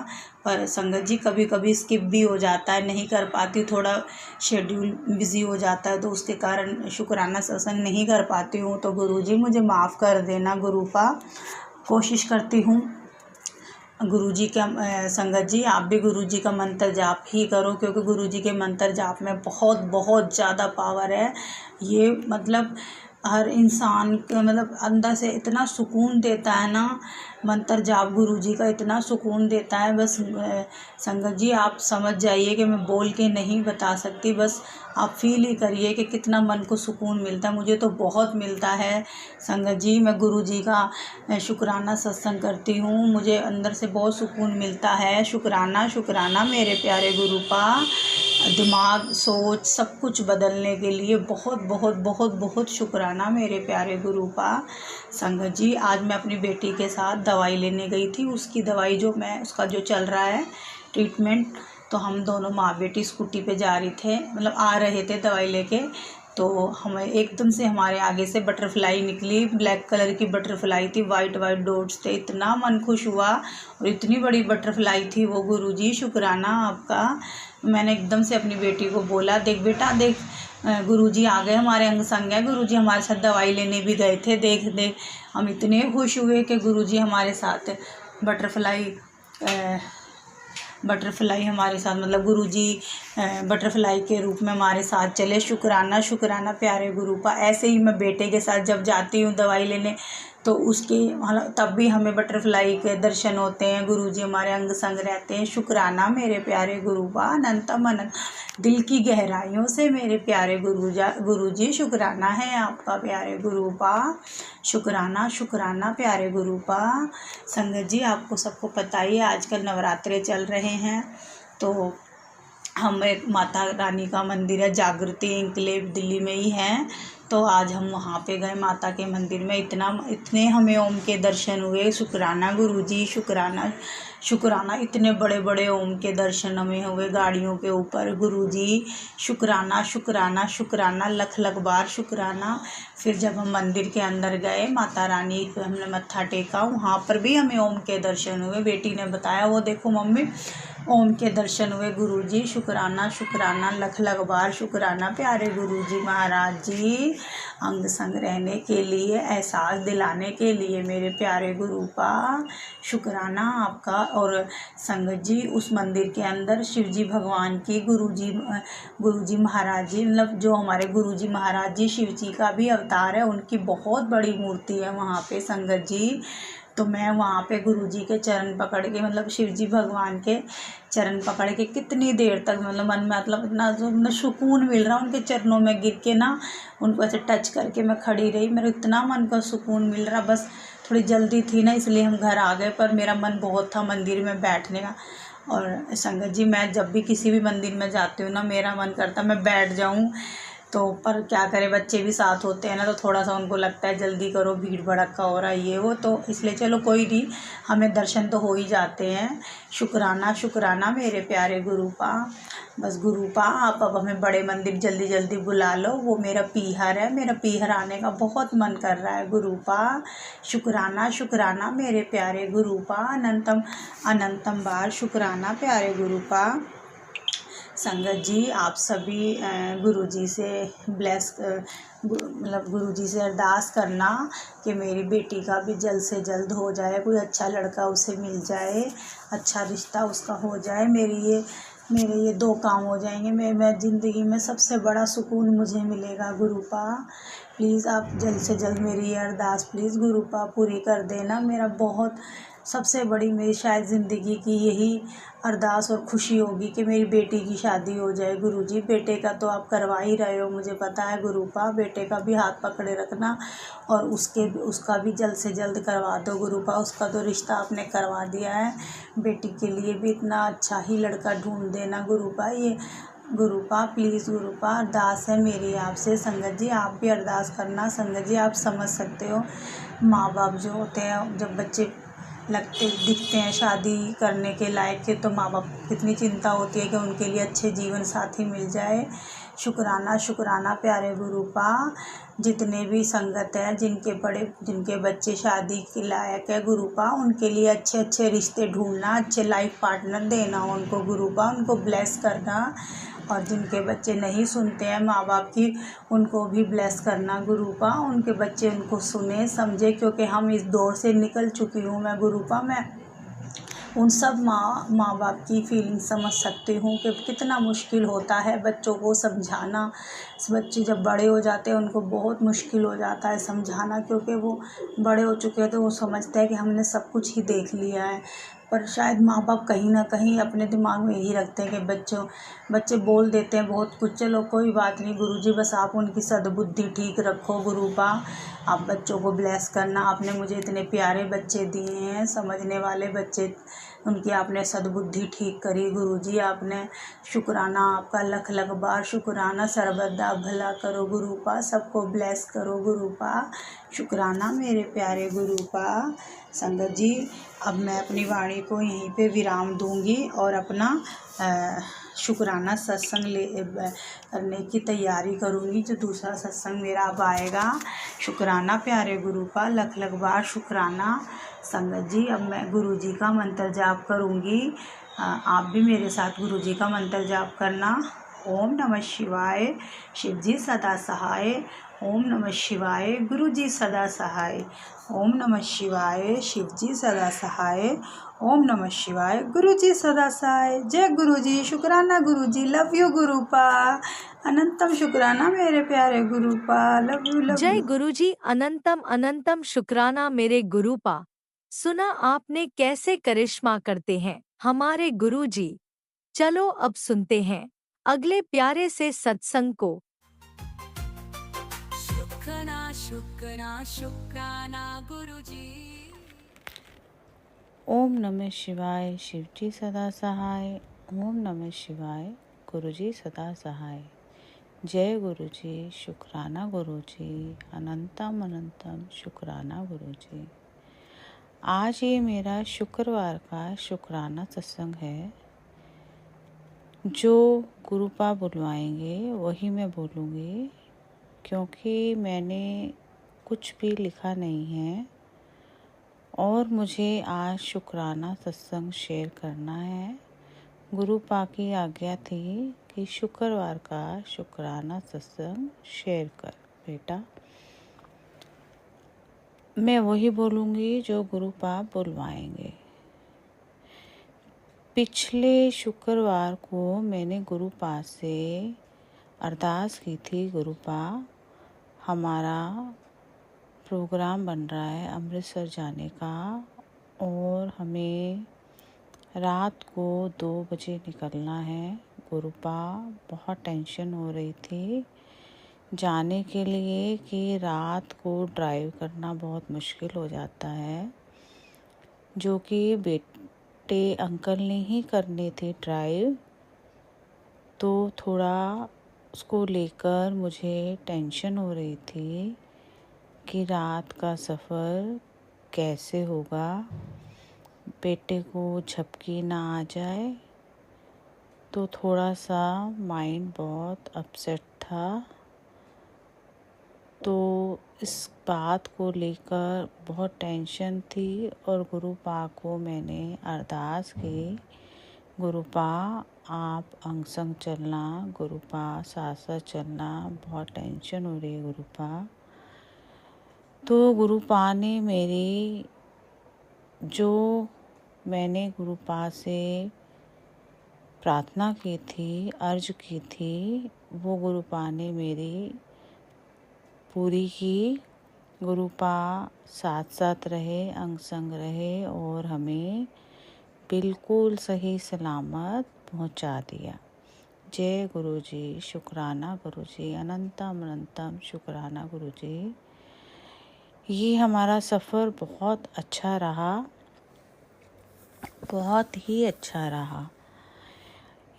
पर संगत जी कभी कभी स्किप भी हो जाता है, नहीं कर पाती, थोड़ा शेड्यूल बिज़ी हो जाता है तो उसके कारण शुक्राना सत्संग नहीं कर पाती हूँ। तो गुरुजी मुझे माफ़ कर देना गुरुपा। कोशिश करती हूँ गुरुजी का। संगत जी आप भी गुरुजी का मंत्र जाप ही करो, क्योंकि गुरुजी के मंत्र जाप में बहुत बहुत ज़्यादा पावर है। ये मतलब हर इंसान का मतलब अंदर से इतना सुकून देता है ना, मंत्र जाप गुरुजी का इतना सुकून देता है। बस संगत जी आप समझ जाइए कि मैं बोल के नहीं बता सकती, बस आप फील ही करिए कि कितना मन को सुकून मिलता है। मुझे तो बहुत मिलता है संगत जी। मैं गुरुजी का शुक्राना सत्संग करती हूँ, मुझे अंदर से बहुत सुकून मिलता है। शुक्राना शुक्राना मेरे प्यारे गुरु का। दिमाग सोच सब कुछ बदलने के लिए बहुत बहुत बहुत बहुत शुक्राना मेरे प्यारे गुरु का। संगत जी आज मैं अपनी बेटी के साथ दवाई लेने गई थी, उसकी दवाई उसका जो चल रहा है ट्रीटमेंट, तो हम दोनों माँ बेटी स्कूटी पे जा रहे थे, मतलब आ रहे थे दवाई लेके। तो हमें एकदम से हमारे आगे से बटरफ्लाई निकली, ब्लैक कलर की बटरफ्लाई थी, वाइट वाइट डॉट्स थे। इतना मन खुश हुआ, और इतनी बड़ी बटरफ्लाई थी वो गुरुजी, शुक्राना आपका। मैंने एकदम से अपनी बेटी को बोला, देख बेटा देख, गुरुजी आ गए, हमारे अंग संग है, गुरुजी हमारे साथ दवाई लेने भी गए थे, देख देख। हम इतने खुश हुए कि गुरुजी हमारे साथ बटरफ्लाई हमारे साथ, मतलब गुरुजी बटरफ्लाई के रूप में हमारे साथ चले। शुक्राना शुक्राना प्यारे गुरु का। ऐसे ही मैं बेटे के साथ जब जाती हूँ दवाई लेने, तो उसके तब भी हमें बटरफ्लाई के दर्शन होते हैं, गुरुजी हमारे अंग संग रहते हैं। शुक्राना मेरे प्यारे गुरु का। अनंतम अनंत दिल की गहराइयों से मेरे प्यारे गुरुजी शुक्राना है आपका प्यारे गुरु का। शुक्राना शुक्राना प्यारे गुरु का। संगत जी आपको सबको पता ही है आजकल नवरात्रे चल रहे हैं, तो हम एक माता रानी का मंदिर है जागृति इंक्लेव दिल्ली में ही है, तो आज हम वहाँ पे गए माता के मंदिर में। इतने हमें ओम के दर्शन हुए। शुक्राना गुरुजी, शुक्राना शुक्राना। इतने बड़े बड़े ओम के दर्शन हमें हुए गाड़ियों के ऊपर गुरुजी। शुक्राना शुक्राना शुक्राना, लख लख बार शुक्राना। फिर जब हम मंदिर के अंदर गए, माता रानी को हमने मत्था टेका, वहाँ पर भी हमें ओम के दर्शन हुए। बेटी ने बताया, वो देखो मम्मी ओम के दर्शन हुए गुरुजी। शुक्राना शुक्राना, लख लख बार शुक्राना प्यारे गुरुजी महाराज जी। अंग संग रहने के लिए, एहसास दिलाने के लिए मेरे प्यारे गुरु का शुक्राना आपका। और संगत जी उस मंदिर के अंदर शिव जी भगवान की गुरुजी महाराज जी, मतलब जो हमारे गुरुजी महाराज जी शिव जी का भी अवतार है, उनकी बहुत बड़ी मूर्ति है वहाँ पे संगत जी। तो मैं वहाँ पे गुरुजी के चरण पकड़ के, मतलब शिव जी भगवान के चरण पकड़ के कितनी देर तक, मतलब मन में मतलब इतना सुकून मिल रहा, उनके चरणों में गिर के ना, उनको ऐसे टच करके मैं खड़ी रही, मेरे इतना मन का सुकून मिल रहा। बस थोड़ी जल्दी थी ना, इसलिए हम घर आ गए, पर मेरा मन बहुत था मंदिर में बैठने का। और संगत जी मैं जब भी किसी भी मंदिर में जाती हूँ ना, मेरा मन करता मैं बैठ जाऊँ, तो पर क्या करें, बच्चे भी साथ होते हैं ना, तो थोड़ा सा उनको लगता है जल्दी करो, भीड़ भड़क्का हो रहा है ये वो, तो इसलिए चलो कोई नहीं, हमें दर्शन तो हो ही जाते हैं। शुक्राना शुक्राना मेरे प्यारे गुरुपा। बस गुरुपा आप अब हमें बड़े मंदिर जल्दी जल्दी बुला लो, वो मेरा पीहर है, मेरा पीहर आने का बहुत मन कर रहा है गुरुपा। शुक्राना शुक्राना मेरे प्यारे गुरुपा, अनंतम अनंतम बार शुक्राना प्यारे गुरुपा। संगत जी आप सभी गुरुजी से मतलब गुरुजी से अरदास करना कि मेरी बेटी का भी जल्द से जल्द हो जाए, कोई अच्छा लड़का उसे मिल जाए, अच्छा रिश्ता उसका हो जाए, मेरे ये 2 काम हो जाएंगे, मैं ज़िंदगी में सबसे बड़ा सुकून मुझे मिलेगा गुरुपा। प्लीज़ आप जल्द से जल्द मेरी ये अरदास प्लीज़ गुरुपा पूरी कर देना। मेरा बहुत सबसे बड़ी मेरी शायद ज़िंदगी की यही अरदास और खुशी होगी कि मेरी बेटी की शादी हो जाए गुरुजी। बेटे का तो आप करवा ही रहे हो, मुझे पता है गुरुपा, बेटे का भी हाथ पकड़े रखना और उसका भी जल्द से जल्द करवा दो गुरुपा। उसका तो रिश्ता आपने करवा दिया है, बेटी के लिए भी इतना अच्छा ही लड़का ढूंढ देना गुरुपा। ये गुरुपा प्लीज़ गुरुपा अरदास है मेरी आपसे। संगत जी आप भी अरदास करना। संगत जी आप समझ सकते हो, माँ बाप जो होते हैं जब बच्चे दिखते हैं शादी करने के लायक के, तो माँ बाप को कितनी चिंता होती है कि उनके लिए अच्छे जीवन साथी मिल जाए। शुक्राना शुक्राना प्यारे गुरुपा। जितने भी संगत है जिनके बच्चे शादी के लायक है गुरुपा, उनके लिए अच्छे अच्छे रिश्ते ढूंढना, अच्छे लाइफ पार्टनर देना उनको गुरुपा, उनको ब्लेस करना। और जिनके बच्चे नहीं सुनते हैं माँ बाप की, उनको भी ब्लेस करना गुरुपा, उनके बच्चे उनको सुने समझे, क्योंकि हम इस दौर से निकल चुकी हूँ मैं गुरुपा। मैं उन सब माँ बाप की फीलिंग समझ सकती हूँ कि कितना मुश्किल होता है बच्चों को समझाना। बच्चे जब बड़े हो जाते हैं उनको बहुत मुश्किल हो जाता है समझाना, क्योंकि वो बड़े हो चुके हैं तो वो समझते हैं कि हमने सब कुछ ही देख लिया है। पर शायद माँ बाप कहीं ना कहीं अपने दिमाग में यही रखते हैं कि बच्चे बोल देते हैं बहुत कुछ। चलो कोई बात नहीं गुरुजी, बस आप उनकी सद्बुद्धि ठीक रखो गुरुपा, आप बच्चों को ब्लेस करना। आपने मुझे इतने प्यारे बच्चे दिए हैं, समझने वाले बच्चे, उनकी आपने सद्बुद्धि ठीक करी गुरुजी। आपने शुक्राना आपका लख लख बार शुक्राना। सर्वदा भला करो गुरुपा, सबको ब्लेस करो गुरुपा। शुक्राना मेरे प्यारे गुरुपा। संगत जी अब मैं अपनी वाणी को यहीं पे विराम दूंगी और अपना शुक्राना सत्संग करने की तैयारी करूंगी, जो दूसरा सत्संग मेरा अब आएगा। शुक्राना प्यारे गुरुपा, लख लख बार शुक्राना। संगत जी अब मैं गुरुजी का मंत्र जाप करूंगी, आप भी मेरे साथ गुरुजी का मंत्र जाप करना। ओम नमः शिवाय, शिव जी सदा सहाय। ओम नमः शिवाय, गुरुजी सदा सहाय। ओम नमः शिवाय, शिव जी सदा सहाय। ओम नमः शिवाय, गुरुजी सदा सहाय। जय गुरुजी, शुक्राना गुरुजी, लव यू गुरुपा, अनंतम शुक्राना मेरे प्यारे गुरुपा, लव यू लव जय यू। गुरुजी, अनंतम अनंतम शुक्राना मेरे गुरुपा। सुना आपने कैसे करिश्मा करते हैं हमारे गुरुजी। चलो अब सुनते हैं अगले प्यारे से सत्संग को। शुक्राना शुक्राना शुक्राना गुरुजी। ओम नमः शिवाय, शिवजी सदा सहाय। ओम नमः शिवाय, गुरुजी सदा सहाय। जय गुरुजी, शुक्राना गुरुजी, अनंतम अनंतम शुक्राना गुरुजी। आज ये मेरा शुक्रवार का शुक्राना सत्संग है। जो गुरुपा बुलवाएंगे वही मैं बोलूँगी, क्योंकि मैंने कुछ भी लिखा नहीं है और मुझे आज शुक्राना सत्संग शेयर करना है। गुरुपा की आज्ञा थी कि शुक्रवार का शुक्राना सत्संग शेयर कर बेटा। मैं वही बोलूँगी जो गुरुपा बुलवाएंगे। पिछले शुक्रवार को मैंने गुरुपा से अरदास की थी, गुरुपा हमारा प्रोग्राम बन रहा है अमृतसर जाने का और हमें रात को 2 बजे निकलना है। गुरुपा बहुत टेंशन हो रही थी जाने के लिए कि रात को ड्राइव करना बहुत मुश्किल हो जाता है, जो कि बेटे अंकल ने ही करनी थी ड्राइव, तो थोड़ा उसको लेकर मुझे टेंशन हो रही थी कि रात का सफ़र कैसे होगा, बेटे को झपकी ना आ जाए। तो थोड़ा सा माइंड बहुत अपसेट था। तो इस बात को लेकर बहुत टेंशन थी और गुरु पा को मैंने अरदास की, गुरु पा आप अंग संग चलना, गुरु पा साथ साथ चलना, बहुत टेंशन हो रही है गुरु पा। तो गुरु पा ने मेरी जो मैंने गुरु पा से प्रार्थना की थी, अर्ज की थी, वो गुरु पा ने मेरी पूरी की। गुरु पा साथ साथ रहे, अंग संग रहे और हमें बिल्कुल सही सलामत पहुंचा दिया। जय गुरु जी, शुक्राना गुरु जी, अनंतम अनंतम शुक्राना गुरु जी। ये हमारा सफ़र बहुत अच्छा रहा, बहुत ही अच्छा रहा।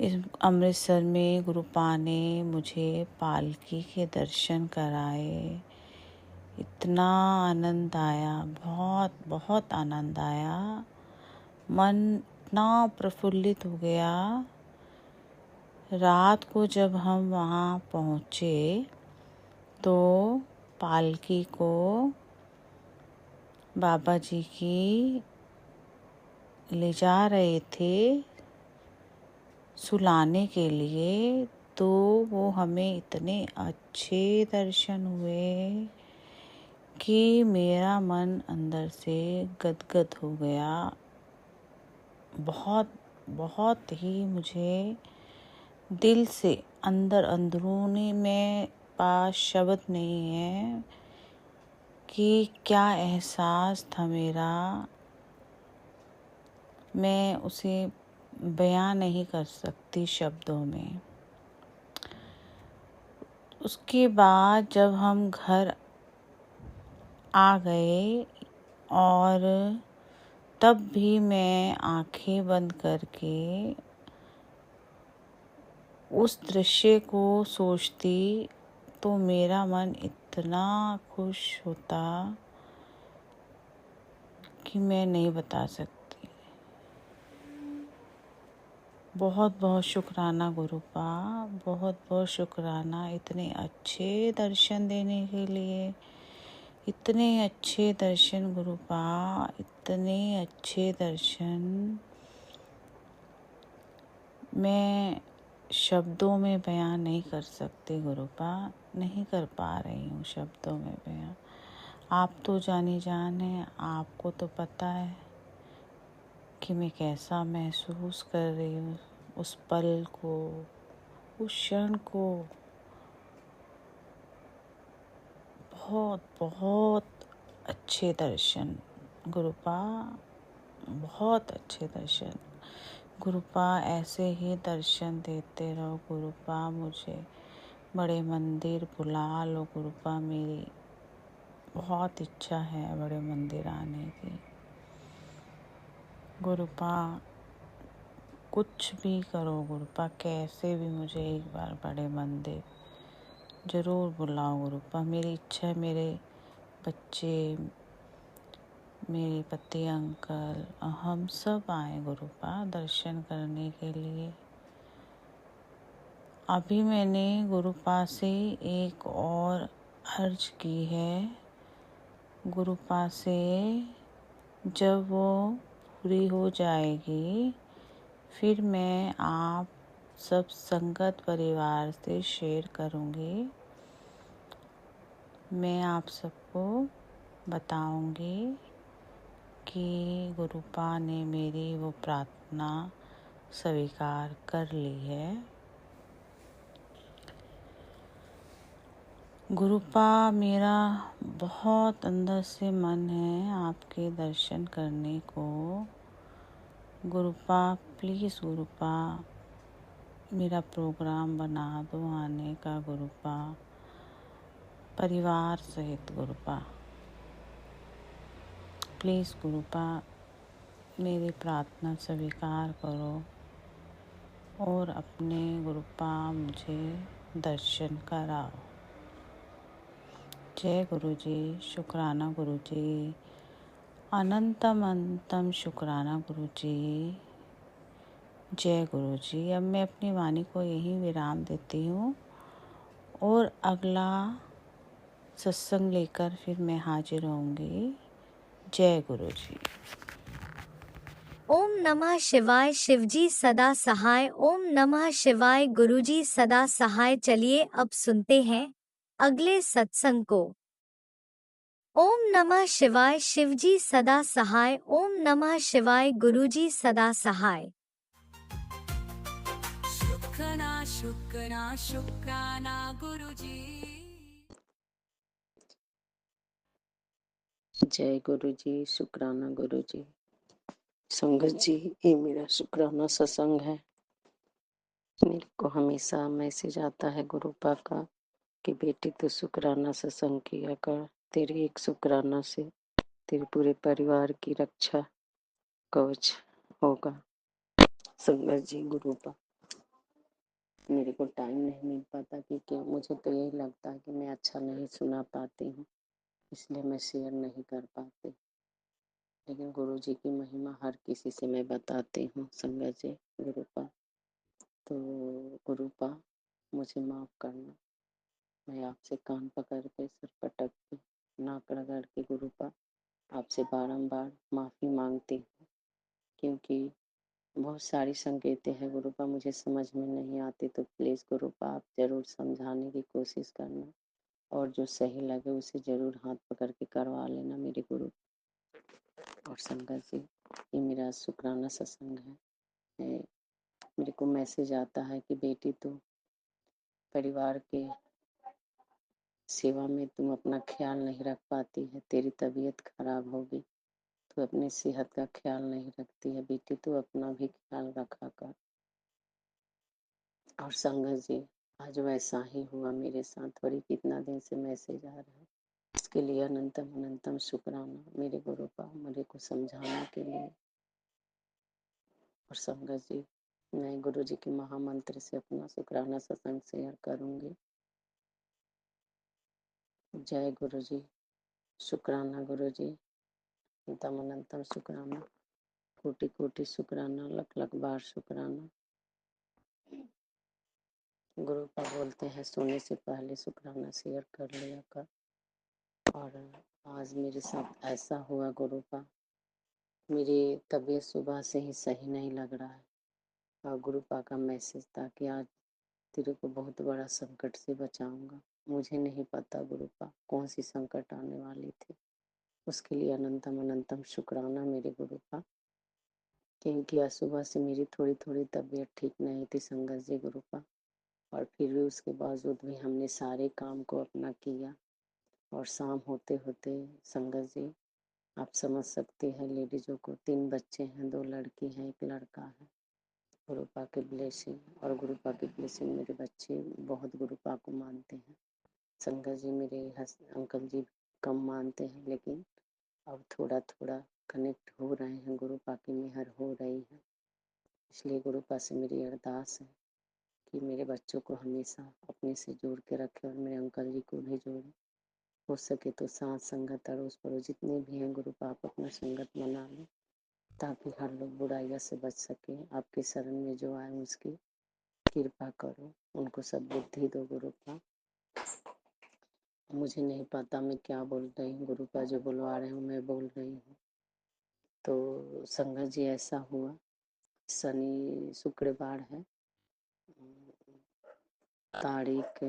इस अमृतसर में गुरु पा ने मुझे पालकी के दर्शन कराए। इतना आनंद आया, बहुत बहुत आनंद आया। मन इतना प्रफुल्लित हो गया। रात को जब हम वहाँ पहुँचे तो पालकी को बाबा जी की ले जा रहे थे सुलाने के लिए। तो वो हमें इतने अच्छे दर्शन हुए कि मेरा मन अंदर से गदगद हो गया। बहुत बहुत ही मुझे दिल से अंदरूनी में पास शब्द नहीं है कि क्या एहसास था मेरा, मैं उसे बयां नहीं कर सकती शब्दों में। उसके बाद जब हम घर आ गए और तब भी मैं आंखें बंद करके उस दृश्य को सोचती तो मेरा मन इतना खुश होता कि मैं नहीं बता सकती। बहुत बहुत शुक्राना गुरु पा, बहुत बहुत शुक्राना इतने अच्छे दर्शन देने के लिए। इतने अच्छे दर्शन गुरु पा, इतने अच्छे दर्शन मैं शब्दों में बयां नहीं कर सकती गुरु पा, नहीं कर पा रही हूँ शब्दों में बयां। आप तो जानी जान है, आपको तो पता है कि मैं कैसा महसूस कर रही हूँ उस पल को, उस क्षण को। बहुत बहुत अच्छे दर्शन गुरु पा, बहुत अच्छे दर्शन गुरु पा। ऐसे ही दर्शन देते रहो गुरु पा। मुझे बड़े मंदिर बुला लो गुरु पा, मेरी बहुत इच्छा है बड़े मंदिर आने की गुरु पा। कुछ भी करो गुरु पा, कैसे भी मुझे एक बार बड़े मंदिर ज़रूर बुलाओ गुरु पा। मेरी इच्छा है मेरे बच्चे, मेरे पति अंकल, हम सब आए गुरु पा दर्शन करने के लिए। अभी मैंने गुरु पा से एक और अर्ज की है। गुरु पा से जब वो पूरी हो जाएगी फिर मैं आप सब संगत परिवार से शेयर करूँगी। मैं आप सबको बताऊँगी कि गुरु पा ने मेरी वो प्रार्थना स्वीकार कर ली है। गुरु पा, मेरा बहुत अंदर से मन है आपके दर्शन करने को। गुरु पा प्लीज़ गुरु पा मेरा प्रोग्राम बना दो आने का गुरु पा, परिवार सहित गुरु पा। प्लीज़ गुरु पा मेरी प्रार्थना स्वीकार करो और अपने गुरु पा मुझे दर्शन कराओ। जय गुरु जी, शुक्राना गुरु जी, अनंतम अनंतम शुक्राना गुरु जी। जय गुरु जी। अब मैं अपनी वाणी को यहीं विराम देती हूँ और अगला सत्संग लेकर फिर मैं हाजिर होंगी। जय गुरु जी। ओम नमः शिवाय। शिवजी सदा सहाय। ओम नमः शिवाय। गुरुजी सदा सहाय। चलिए अब सुनते हैं अगले सत्संग को। ओम नमः शिवाय। शिवजी सदा सहाय। ओम नमः शिवाय। गुरुजी सदा सहाय। शुक्राना शुक्राना शुक्राना गुरुजी। जय गुरु जी, शुक्राना गुरु जी। संगत जी, ये मेरा शुक्राना सत्संग है। मेरे को हमेशा मैसेज आता है गुरुपा का कि बेटी तो शुक्राना सत्संग किया कर, तेरे एक शुक्राना से तेरे पूरे परिवार की रक्षा कवच होगा। संगत जी, गुरुपा मेरे को टाइम नहीं मिल पाता क्योंकि मुझे तो यही लगता है कि मैं अच्छा नहीं सुना पाती हूँ, इसलिए मैं शेयर नहीं कर पाती। लेकिन गुरु जी की महिमा हर किसी से मैं बताती हूँ। संगत जी, गुरुपा तो गुरुपा मुझे माफ़ करना, मैं आपसे कान पकड़ के सर पटक के नाक रगड़ के गुरुपा आपसे बारंबार माफ़ी मांगती हूँ, क्योंकि बहुत सारी संकेतें हैं गुरुपा, मुझे समझ में नहीं आती। तो प्लीज़ गुरुपा आप ज़रूर समझाने की कोशिश करना और जो सही लगे उसे ज़रूर हाथ पकड़ के करवा लेना मेरे गुरु। और संगत जी, ये मेरा शुक्राना सत्संग है। मेरे को मैसेज आता है कि बेटी तो परिवार के सेवा में तुम अपना ख्याल नहीं रख पाती है, तेरी तबीयत खराब होगी तो अपनी सेहत का ख्याल नहीं रखती है। बेटी तो अपना भी ख्याल रखा कर। और संगत जी, आज वैसा ही हुआ मेरे साथ। वही कितना दिन से मैसेज आ रहा है, इसके लिए अनंतम अनंतम शुक्राना मेरे गुरुपा मेरे को समझाने के लिए। और संगत जी, मैं गुरु जी के महामंत्र से अपना शुक्राना सत्संग शेयर करूंगी। जय गुरु जी, शुक्राना गुरु जी, अनंतम अनंतम शुक्राना, कोटि कोटि शुक्राना, लख लख बार शुक्राना। गुरुपा बोलते हैं सोने से पहले शुक्राना शेयर कर लिया कर। और आज मेरे साथ ऐसा हुआ गुरुपा, मेरी तबीयत सुबह से ही सही नहीं लग रहा है। और गुरुपा का मैसेज था कि आज तेरे को बहुत बड़ा संकट से बचाऊंगा। मुझे नहीं पता गुरुपा कौन सी संकट आने वाली थी, उसके लिए अनंतम अनंतम शुक्राना मेरे गुरुपा, क्योंकि आज सुबह से मेरी थोड़ी थोड़ी तबीयत ठीक नहीं थी संगत जी गुरुपा। और फिर भी उसके बावजूद भी हमने सारे काम को अपना किया। और शाम होते होते संगत जी, आप समझ सकते हैं लेडीजों को 3 बच्चे हैं, 2 लड़की हैं, 1 लड़का है। गुरुपा की ब्लेसिंग, और गुरुपा की ब्लेसिंग, मेरे बच्चे बहुत गुरुपा को मानते हैं। संगत जी, मेरे अंकल जी कम मानते हैं, लेकिन अब थोड़ा थोड़ा कनेक्ट हो रहे हैं, गुरुपा की मेहर हो रही है। इसलिए गुरुपा से मेरी अरदास है कि मेरे बच्चों को हमेशा अपने से जोड़ के रखे और मेरे अंकल जी को भी जोड़े। हो सके तो साथ संगत अड़ोस पड़ोस जितने भी हैं गुरुपा आप अपना संगत बना लें, ताकि हर लोग बुराइयों से बच सके। आपके शरण में जो आए उसकी कृपा करो, उनको सब बुद्धि दो गुरुपा। मुझे नहीं पता मैं क्या बोल रही हूँ गुरुपा, जो बुलवा रहे हूँ मैं बोल रही हूँ। तो संगत जी, ऐसा हुआ, शनि शुक्रवार है, तारीख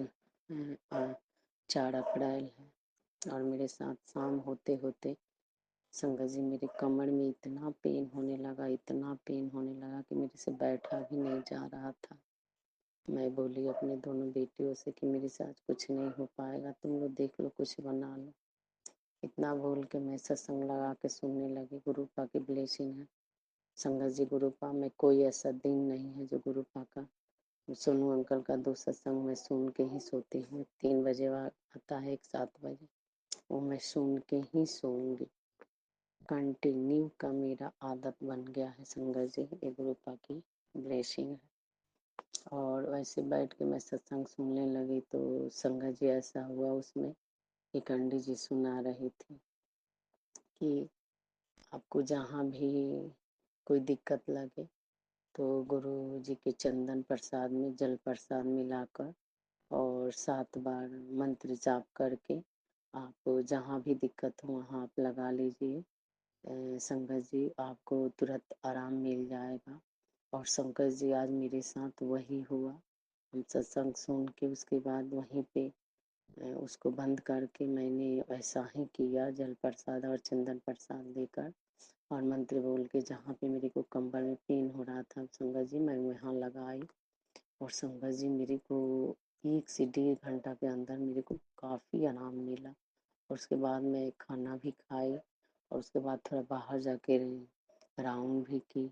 4 अप्रैल है, और मेरे साथ शाम होते होते संगत जी मेरे कमर में इतना पेन होने लगा, इतना पेन होने लगा कि मेरे से बैठा भी नहीं जा रहा था। मैं बोली अपने दोनों बेटियों से कि मेरे से आज कुछ नहीं हो पाएगा, तुम लोग देख लो, कुछ बना लो। इतना बोल के मैं सत्संग लगा के सुनने लगी। गुरुपा की ब्लेसिंग है संगत जी, गुरुपा में कोई ऐसा दिन नहीं है जो गुरुपा का। सोनू अंकल का 2 सत्संग मैं सुन के ही सोती हूँ। 3 बजे आता है, एक 7 बजे, वो मैं सुन के ही सोऊंगी। कंटिन्यू का मेरा आदत बन गया है संगत जी, ये गुरुपा की ब्लेसिंग है। और वैसे बैठ के मैं सत्संग सुनने लगी तो संगत जी ऐसा हुआ उसमें कि पंडित जी सुना रही थी कि आपको जहाँ भी कोई दिक्कत लगे तो गुरु जी के चंदन प्रसाद में जल प्रसाद मिलाकर और 7 बार मंत्र जाप करके आप जहाँ भी दिक्कत हो वहाँ आप लगा लीजिए। संगत जी आपको तुरंत आराम मिल जाएगा। और संकट जी आज मेरे साथ वही हुआ। हम सत्संग सुन के उसके बाद वहीं पे उसको बंद करके मैंने वैसा ही किया, जल प्रसाद और चंदन प्रसाद लेकर और मंत्र बोल के जहाँ पे मेरे को कंबल में पेन हो रहा था संगत जी मैं वहाँ लगाई और संगत जी मेरे को 1 से 1.5 घंटा के अंदर मेरे को काफ़ी आराम मिला। और उसके बाद मैं खाना भी खाई और उसके बाद थोड़ा बाहर जाके राउंड भी की।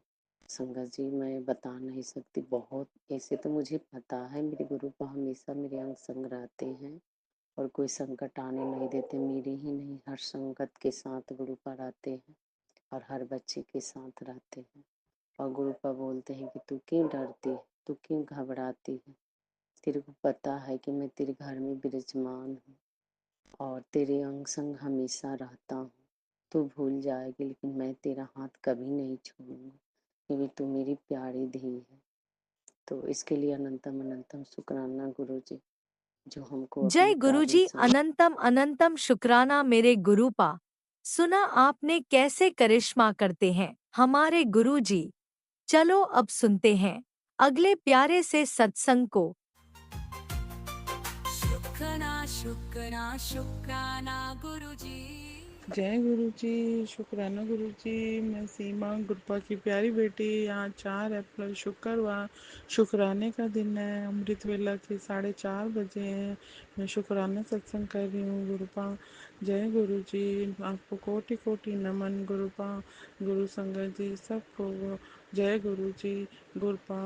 संगत जी मैं बता नहीं सकती, बहुत ऐसे तो मुझे पता है मेरे गुरु को हमेशा मेरे अंग संग रहते हैं और कोई संकट आने नहीं देते। मेरे ही नहीं हर संगत के साथ गुरु का रहते हैं और हर बच्चे के साथ रहते हैं। और गुरु का बोलते हैं कि तू क्यों डरती है, तू क्यों घबराती है, तेरे को पता है कि मैं तेरे घर में विराजमान हूँ और तेरे अंग संग हमेशा रहता हूँ। तू भूल जाएगी लेकिन मैं तेरा हाथ कभी नहीं छोड़ूंगा क्योंकि तू मेरी प्यारी धी है। तो इसके लिए अनंतम अनंतम शुक्राना गुरु जी जो हमको अपनी जय प्रॉब्लम गुरुजी, समझ। अनंतम अनंतम शुक्राना मेरे गुरुपा। सुना आपने कैसे करिश्मा करते हैं हमारे गुरुजी। चलो अब सुनते हैं अगले प्यारे से सत्संग को। शुक्राना शुक्राना शुक्राना गुरुजी। जय गुरु जी, शुक्राना गुरु जी। मैं सीमा गुरपा की प्यारी बेटी। यहाँ 4 अप्रैल शुक्रवार शुक्राने का दिन है। अमृत वेला के 4:30 बजे हैं। मैं शुक्राना सत्संग कर रही हूँ गुरुपा। जय गुरु जी, आपको कोटि कोटि नमन गुरुपा। गुरु संगत जी सबको जय गुरु जी। गुरुपा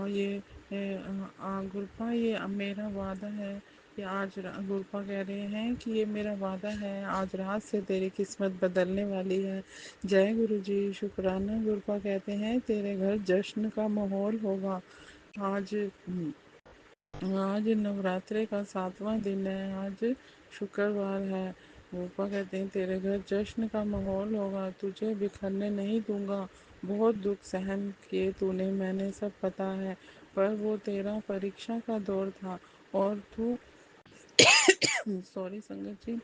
गुरुपा ये मेरा वादा है कि आज गुरपा कह रहे हैं कि ये मेरा वादा है, आज रात से तेरी किस्मत बदलने वाली है। जय गुरु जी, शुक्राना। गुरपा कहते हैं तेरे घर जश्न का माहौल होगा। आज आज नवरात्रे का 7वां दिन है। आज शुक्रवार है। रूपा कहते हैं तेरे घर जश्न का माहौल होगा, तुझे बिखरने नहीं दूंगा। बहुत दुख सहन किए तूने, मैंने सब पता है, पर वो तेरा परीक्षा का दौर था और तू सॉरी संगत जी,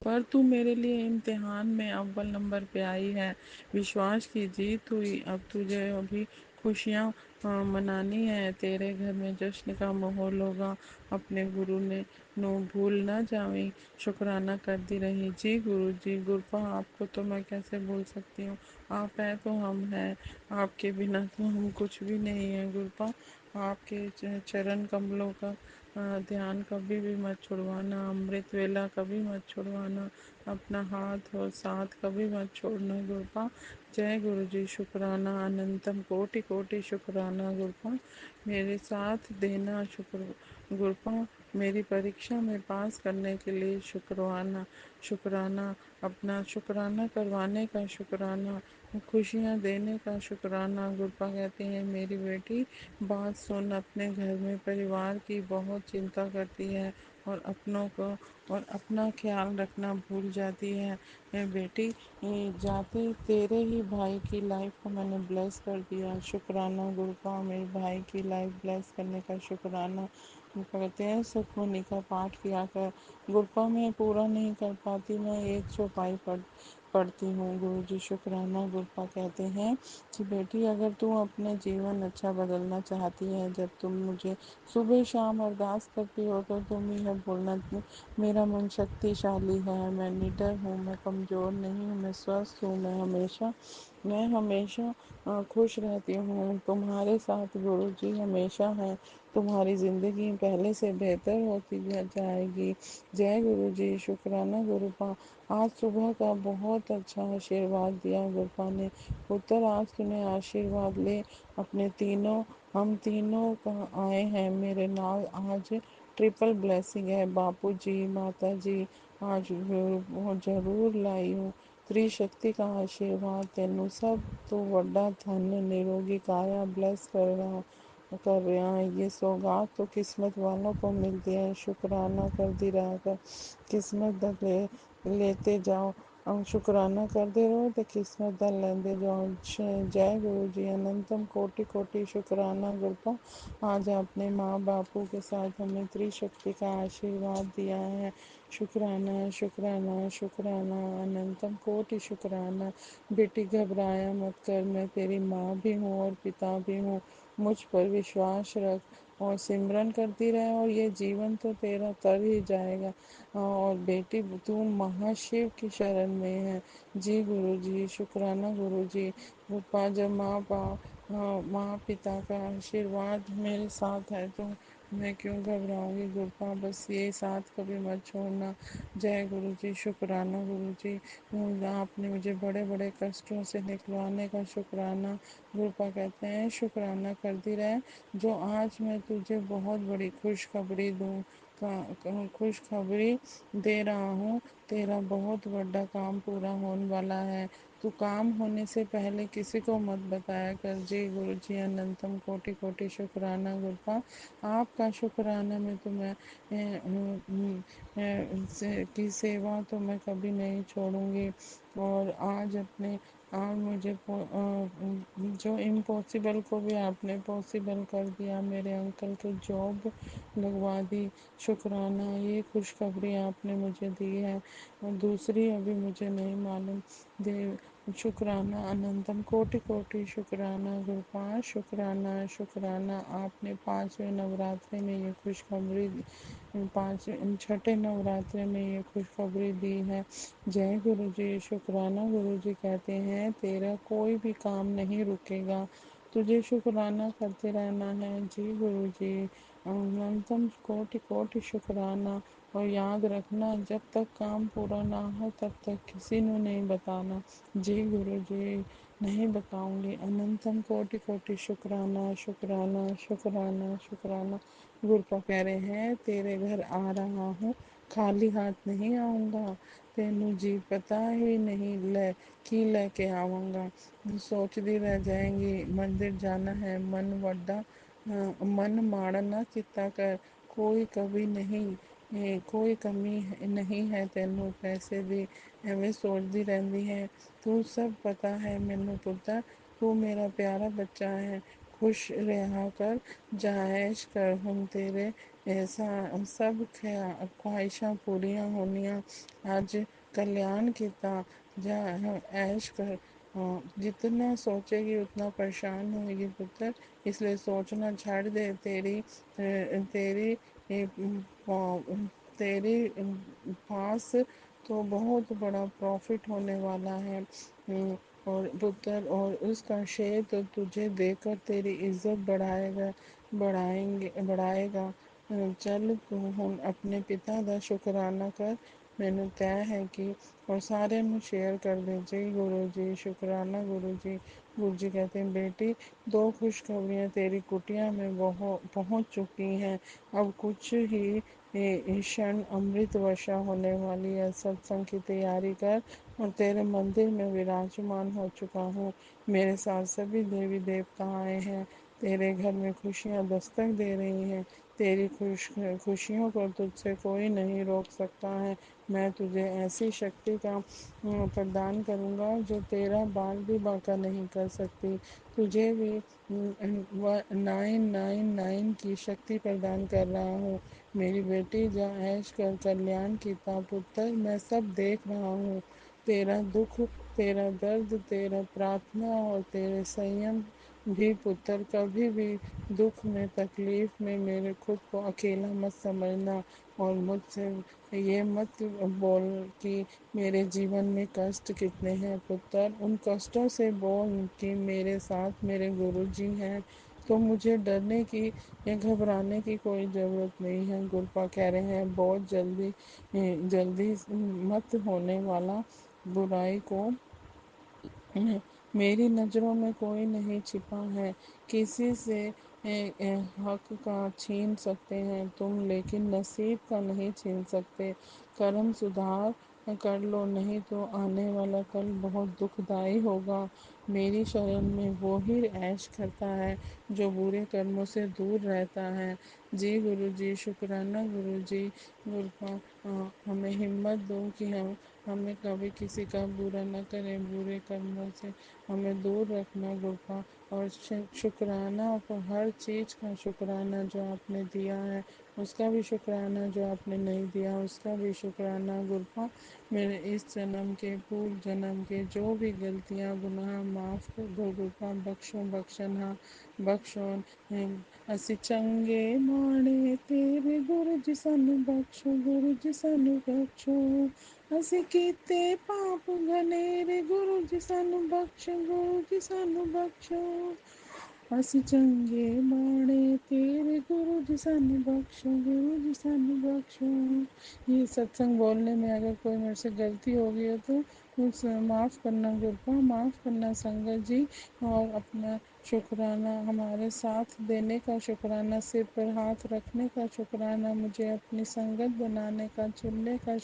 पर तू मेरे लिए इम्तिहान में अव्वल नंबर पे आई है। विश्वास की जीत हुई। अब तुझे अभी खुशियाँ मनानी है। तेरे घर में जश्न का माहौल होगा। अपने गुरु ने नो भूल ना जावी। शुक्राना करती रही। जी गुरु जी। गुरपा आपको तो मैं कैसे भूल सकती हूँ, आप हैं तो हम हैं, आपके बिना तो हम कुछ भी नहीं है। गुरपा आपके चरण कमलों का ध्यान कभी भी मत छुड़वाना। अमृत वेला कभी मत छुड़वाना। अपना हाथ और साथ कभी मत छोड़ना गुरपा। जय गुरु जी, शुक्राना। अनंतम कोटि कोटि शुक्राना गुरपा। मेरे साथ देना शुक्र गुरपा। मेरी परीक्षा में पास करने के लिए शुक्रवाना शुक्राना। अपना शुक्राना करवाने का शुक्राना, खुशियाँ देने का शुक्राना। गुरपा कहते हैं मेरी बेटी बात सुन, अपने घर में परिवार की बहुत चिंता करती है और अपनों को और अपना ख्याल रखना भूल जाती है। बेटी जाते तेरे ही भाई की लाइफ को मैंने ब्लेस कर दिया। शुक्राना गुरुपा, मेरे भाई की लाइफ ब्लेस करने का शुक्राना। वो कहते हैं सुखमनी का पाठ किया कर। गुरुपा मैं पूरा नहीं कर पाती, मैं एक चौपाई पढ़ती हूँ। गुरु जी शुक्राना। गुरुपा कहते हैं कि बेटी अगर तू अपना जीवन अच्छा बदलना चाहती है, जब तुम मुझे सुबह शाम अरदास करती हो तो तुम यह बोलना मेरा मन शक्तिशाली है, मैं निडर हूँ, मैं कमज़ोर नहीं हूँ, मैं स्वस्थ हूँ, मैं हमेशा खुश रहती हूँ। तुम्हारे साथ गुरु जी हमेशा हैं। तुम्हारी ज़िंदगी पहले से बेहतर होती जाएगी। जय गुरु जी, शुक्राना गुरुपा। आज सुबह का बहुत अच्छा आशीर्वाद दिया गुरुपा ने। पुत्र आज तूने आशीर्वाद ले। अपने तीनों हम तीनों का आए हैं मेरे नाल। आज ट्रिपल ब्लेसिंग है। बापू जी माता जी आज जरूर लाई हूँ। त्रिशक्ति का आशीर्वाद तेनू सब तो वड्डा धन निरोगी काया ब्लेस कर रहा कर रहे हैं। ये सौगात तो किस्मत वालों को मिलती है। शुक्राना करती रहा कर, किस्मत द लेते जाओ। शुक्राना करते रहो तो किस्मत द लेंदे जाओ। जय गुरु जी। अनंतम कोटि कोटि शुक्राना गुरपा, आज आपने माँ बापू के साथ हमें त्रिशक्ति का आशीर्वाद दिया है। शुक्राना शुक्राना शुक्राना, अनंतम कोटि शुक्राना। बेटी घबराया मत कर, मैं तेरी माँ भी हूँ और पिता भी हूँ। मुझ पर विश्वास रख और सिमरन करती रहे और ये जीवन तो तेरा तर ही जाएगा। और बेटी तू महाशिव की शरण में है। जी गुरु जी। शुक्राना गुरु जी। रूपा जब माँ पिता का आशीर्वाद मेरे साथ है तो मैं क्यों घबराऊंगी गुरपा, बस ये साथ कभी मत छोड़ना। जय गुरु जी। शुक्राना गुरु जी। आपने मुझे बड़े बड़े कष्टों से निकलवाने का शुक्राना। गुरपा कहते हैं शुक्राना करती रहे, जो आज मैं तुझे बहुत बड़ी खुशखबरी दूँ खुशखबरी दे रहा हूँ। तेरा बहुत बड़ा काम पूरा होने वाला है। तू काम होने से पहले किसी को मत बताया कर। जी गुरु जी। अनंतम कोटि कोटि शुक्राना गुरपा, आपका शुक्राना में तो मैं की सेवा तो मैं कभी नहीं छोड़ूंगी। और आज मुझे जो इम्पॉसिबल को भी आपने पॉसिबल कर दिया। मेरे अंकल को जॉब लगवा दी। शुक्राना, ये खुशखबरी आपने मुझे दी है और दूसरी अभी मुझे नहीं मालूम। दे शुक्राना। अनंतम कोटि कोटि शुक्राना गुरुपाद। शुक्राना शुक्राना, आपने 5वें नवरात्रि में ये खुशखबरी छठे नवरात्रि में ये खुशखबरी दी है। जय गुरु जी। शुक्राना गुरु जी कहते हैं तेरा कोई भी काम नहीं रुकेगा, तुझे शुक्राना करते रहना है। जी गुरु जी। अनंतम कोटि कोटि शुक्राना। और याद रखना, जब तक काम पूरा ना हो तब तक किसी ने नहीं बताना। जी गुरु जी। नहीं बताऊंगी। अनंतम कोटि कोटि शुक्राना शुक्राना शुक्राना शुक्राना। गुरपा कह रहे हैं तेरे घर आ रहा हूँ, खाली हाथ नहीं आऊँगा। तेनू जी पता ही नहीं की लेके आवांगा। सोचती रह जाएंगी मंदिर जाना है, मन माड़ा ना किता कर। कोई कभी नहीं कोई कमी नहीं है तेनू पैसे दी, एवें सोचती रहती है। तू सब पता है मैनू पुत्तर, तू मेरा प्यारा बच्चा है। खुश रहा कर, जायश कर, हम तेरे ऐसा सब ख्वाहिशां पूरियां होनियां। आज कल्याण किता, जा ऐश कर। जितना सोचेगी उतना परेशान होगी पुत्र, इसलिए सोचना छोड़ दे। तेरी तेरी पास तो बहुत बड़ा प्रॉफिट होने वाला है। और पुत्र, और उसका शेयर तो तुझे देकर तेरी इज्जत बढ़ाएगा। चल तू हम अपने पिता का शुक्राना कर, मैनू तय है कि और सारे में शेयर कर दे। जी गुरु जी। शुक्राना गुरु जी। गुरु जी कहते हैं बेटी, 2 खुशखबरियाँ तेरी कुटिया में पहुँच चुकी हैं। अब कुछ ही क्षण अमृत वर्षा होने वाली है। सत्संग की तैयारी कर और तेरे मंदिर में विराजमान हो चुका हूँ। मेरे साथ सभी देवी देवता आए हैं। तेरे घर में खुशियाँ दस्तक दे रही हैं। तेरी खुशियों को तुझसे कोई नहीं रोक सकता है। मैं तुझे ऐसी शक्ति का प्रदान करूँगा जो तेरा बाल भी बांका नहीं कर सकती। तुझे भी 999 की शक्ति प्रदान कर रहा हूँ। मेरी बेटी जा ऐश कर, कल्याण की पुत्र, मैं सब देख रहा हूँ। तेरा दुख, तेरा दर्द, तेरा प्रार्थना और तेरे संयम भी पुत्र। कभी भी दुख में तकलीफ में मेरे खुद को अकेला मत समझना और मुझसे ये मत बोल कि मेरे जीवन में कष्ट कितने हैं पुत्र। उन कष्टों से बोल कि मेरे साथ मेरे गुरु जी हैं, तो मुझे डरने की या घबराने की कोई ज़रूरत नहीं है। गुरपा कह रहे हैं बहुत जल्दी मत होने वाला बुराई को मेरी नज़रों में कोई नहीं छिपा है। किसी से हक का छीन सकते हैं तुम, लेकिन नसीब का नहीं छीन सकते। कर्म सुधार कर लो, नहीं तो आने वाला कल बहुत दुखदाई होगा। मेरी शरण में वो ही ऐश करता है जो बुरे कर्मों से दूर रहता है। जी गुरु जी, शुक्राना गुरु जी। हमें हिम्मत दो कि हमें कभी किसी का बुरा न करें, बुरे कर्मों से हमें दूर रखना गुरपा। और शुक्राना को हर चीज़ का शुक्राना, जो आपने दिया है उसका भी शुक्राना, जो आपने नहीं दिया उसका भी शुक्राना गुरपा। मेरे इस जन्म के, पूर्व जन्म के जो भी गलतियाँ गुनाह माफ़ कर दो गुरपा। बख्शो बख्शना बख्शो। ਅਸੀਂ ਚੰਗੇ ਮਾਣੇ ਤੇਰੇ ਗੁਰੂ ਜੀ ਸਾਨੂੰ ਬਖਸ਼ੋ, ਗੁਰੂ ਜੀ ਸਾਨੂੰ ਬਖਸ਼ੋ। ਅਸੀਂ ਕੀਤੇ ਪਾਪ ਘਨੇਰੇ ਗੁਰੂ ਜੀ ਸਾਨੂੰ ਬਖਸ਼ੋ, ਗੁਰੂ ਜੀ ਸਾਨੂੰ ਬਖਸ਼ੋ। ਅਸੀਂ ਚੰਗੇ ਮਾਣੇ तेरे गुरु जी सानू बख्शो, गुरु जी सानू बख्शो। ये सत्संग बोलने में अगर कोई मेरे से गलती हो गई हो तो मुझसे माफ़ करना गुरपा, माफ़ करना संगत जी। और अपना शुक्राना, हमारे साथ देने का शुक्राना, सिर पर हाथ रखने का शुक्राना, मुझे अपनी संगत बनाने का, चुनने का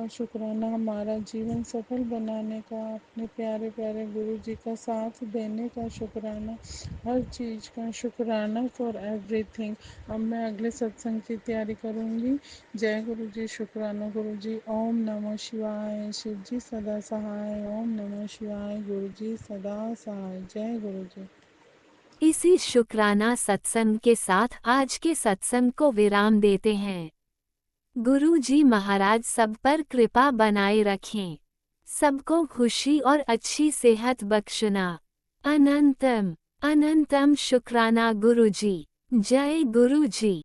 शुक्राना, हमारा जीवन सफल बनाने का, अपने प्यारे प्यारे गुरु जी का साथ देने का शुक्राना, हर चीज़ का शुक्राना फॉर एवरीथिंग। अब मैं अगले सत्संग की तैयारी करूँगी। जय गुरु जी, शुक्राना गुरु जी। ओम नमः शिवाय। शिव जी सदा सहाय। ओम नमः शिवाय। गुरु जी सदा सहाय। जय गुरु जी। इसी शुक्राना सत्संग के साथ आज के सत्संग को विराम देते हैं। गुरु जी महाराज सब पर कृपा बनाए रखें, सबको खुशी और अच्छी सेहत बख्शना। अनंतम अनंतम शुक्राना गुरु जी। जय गुरु जी।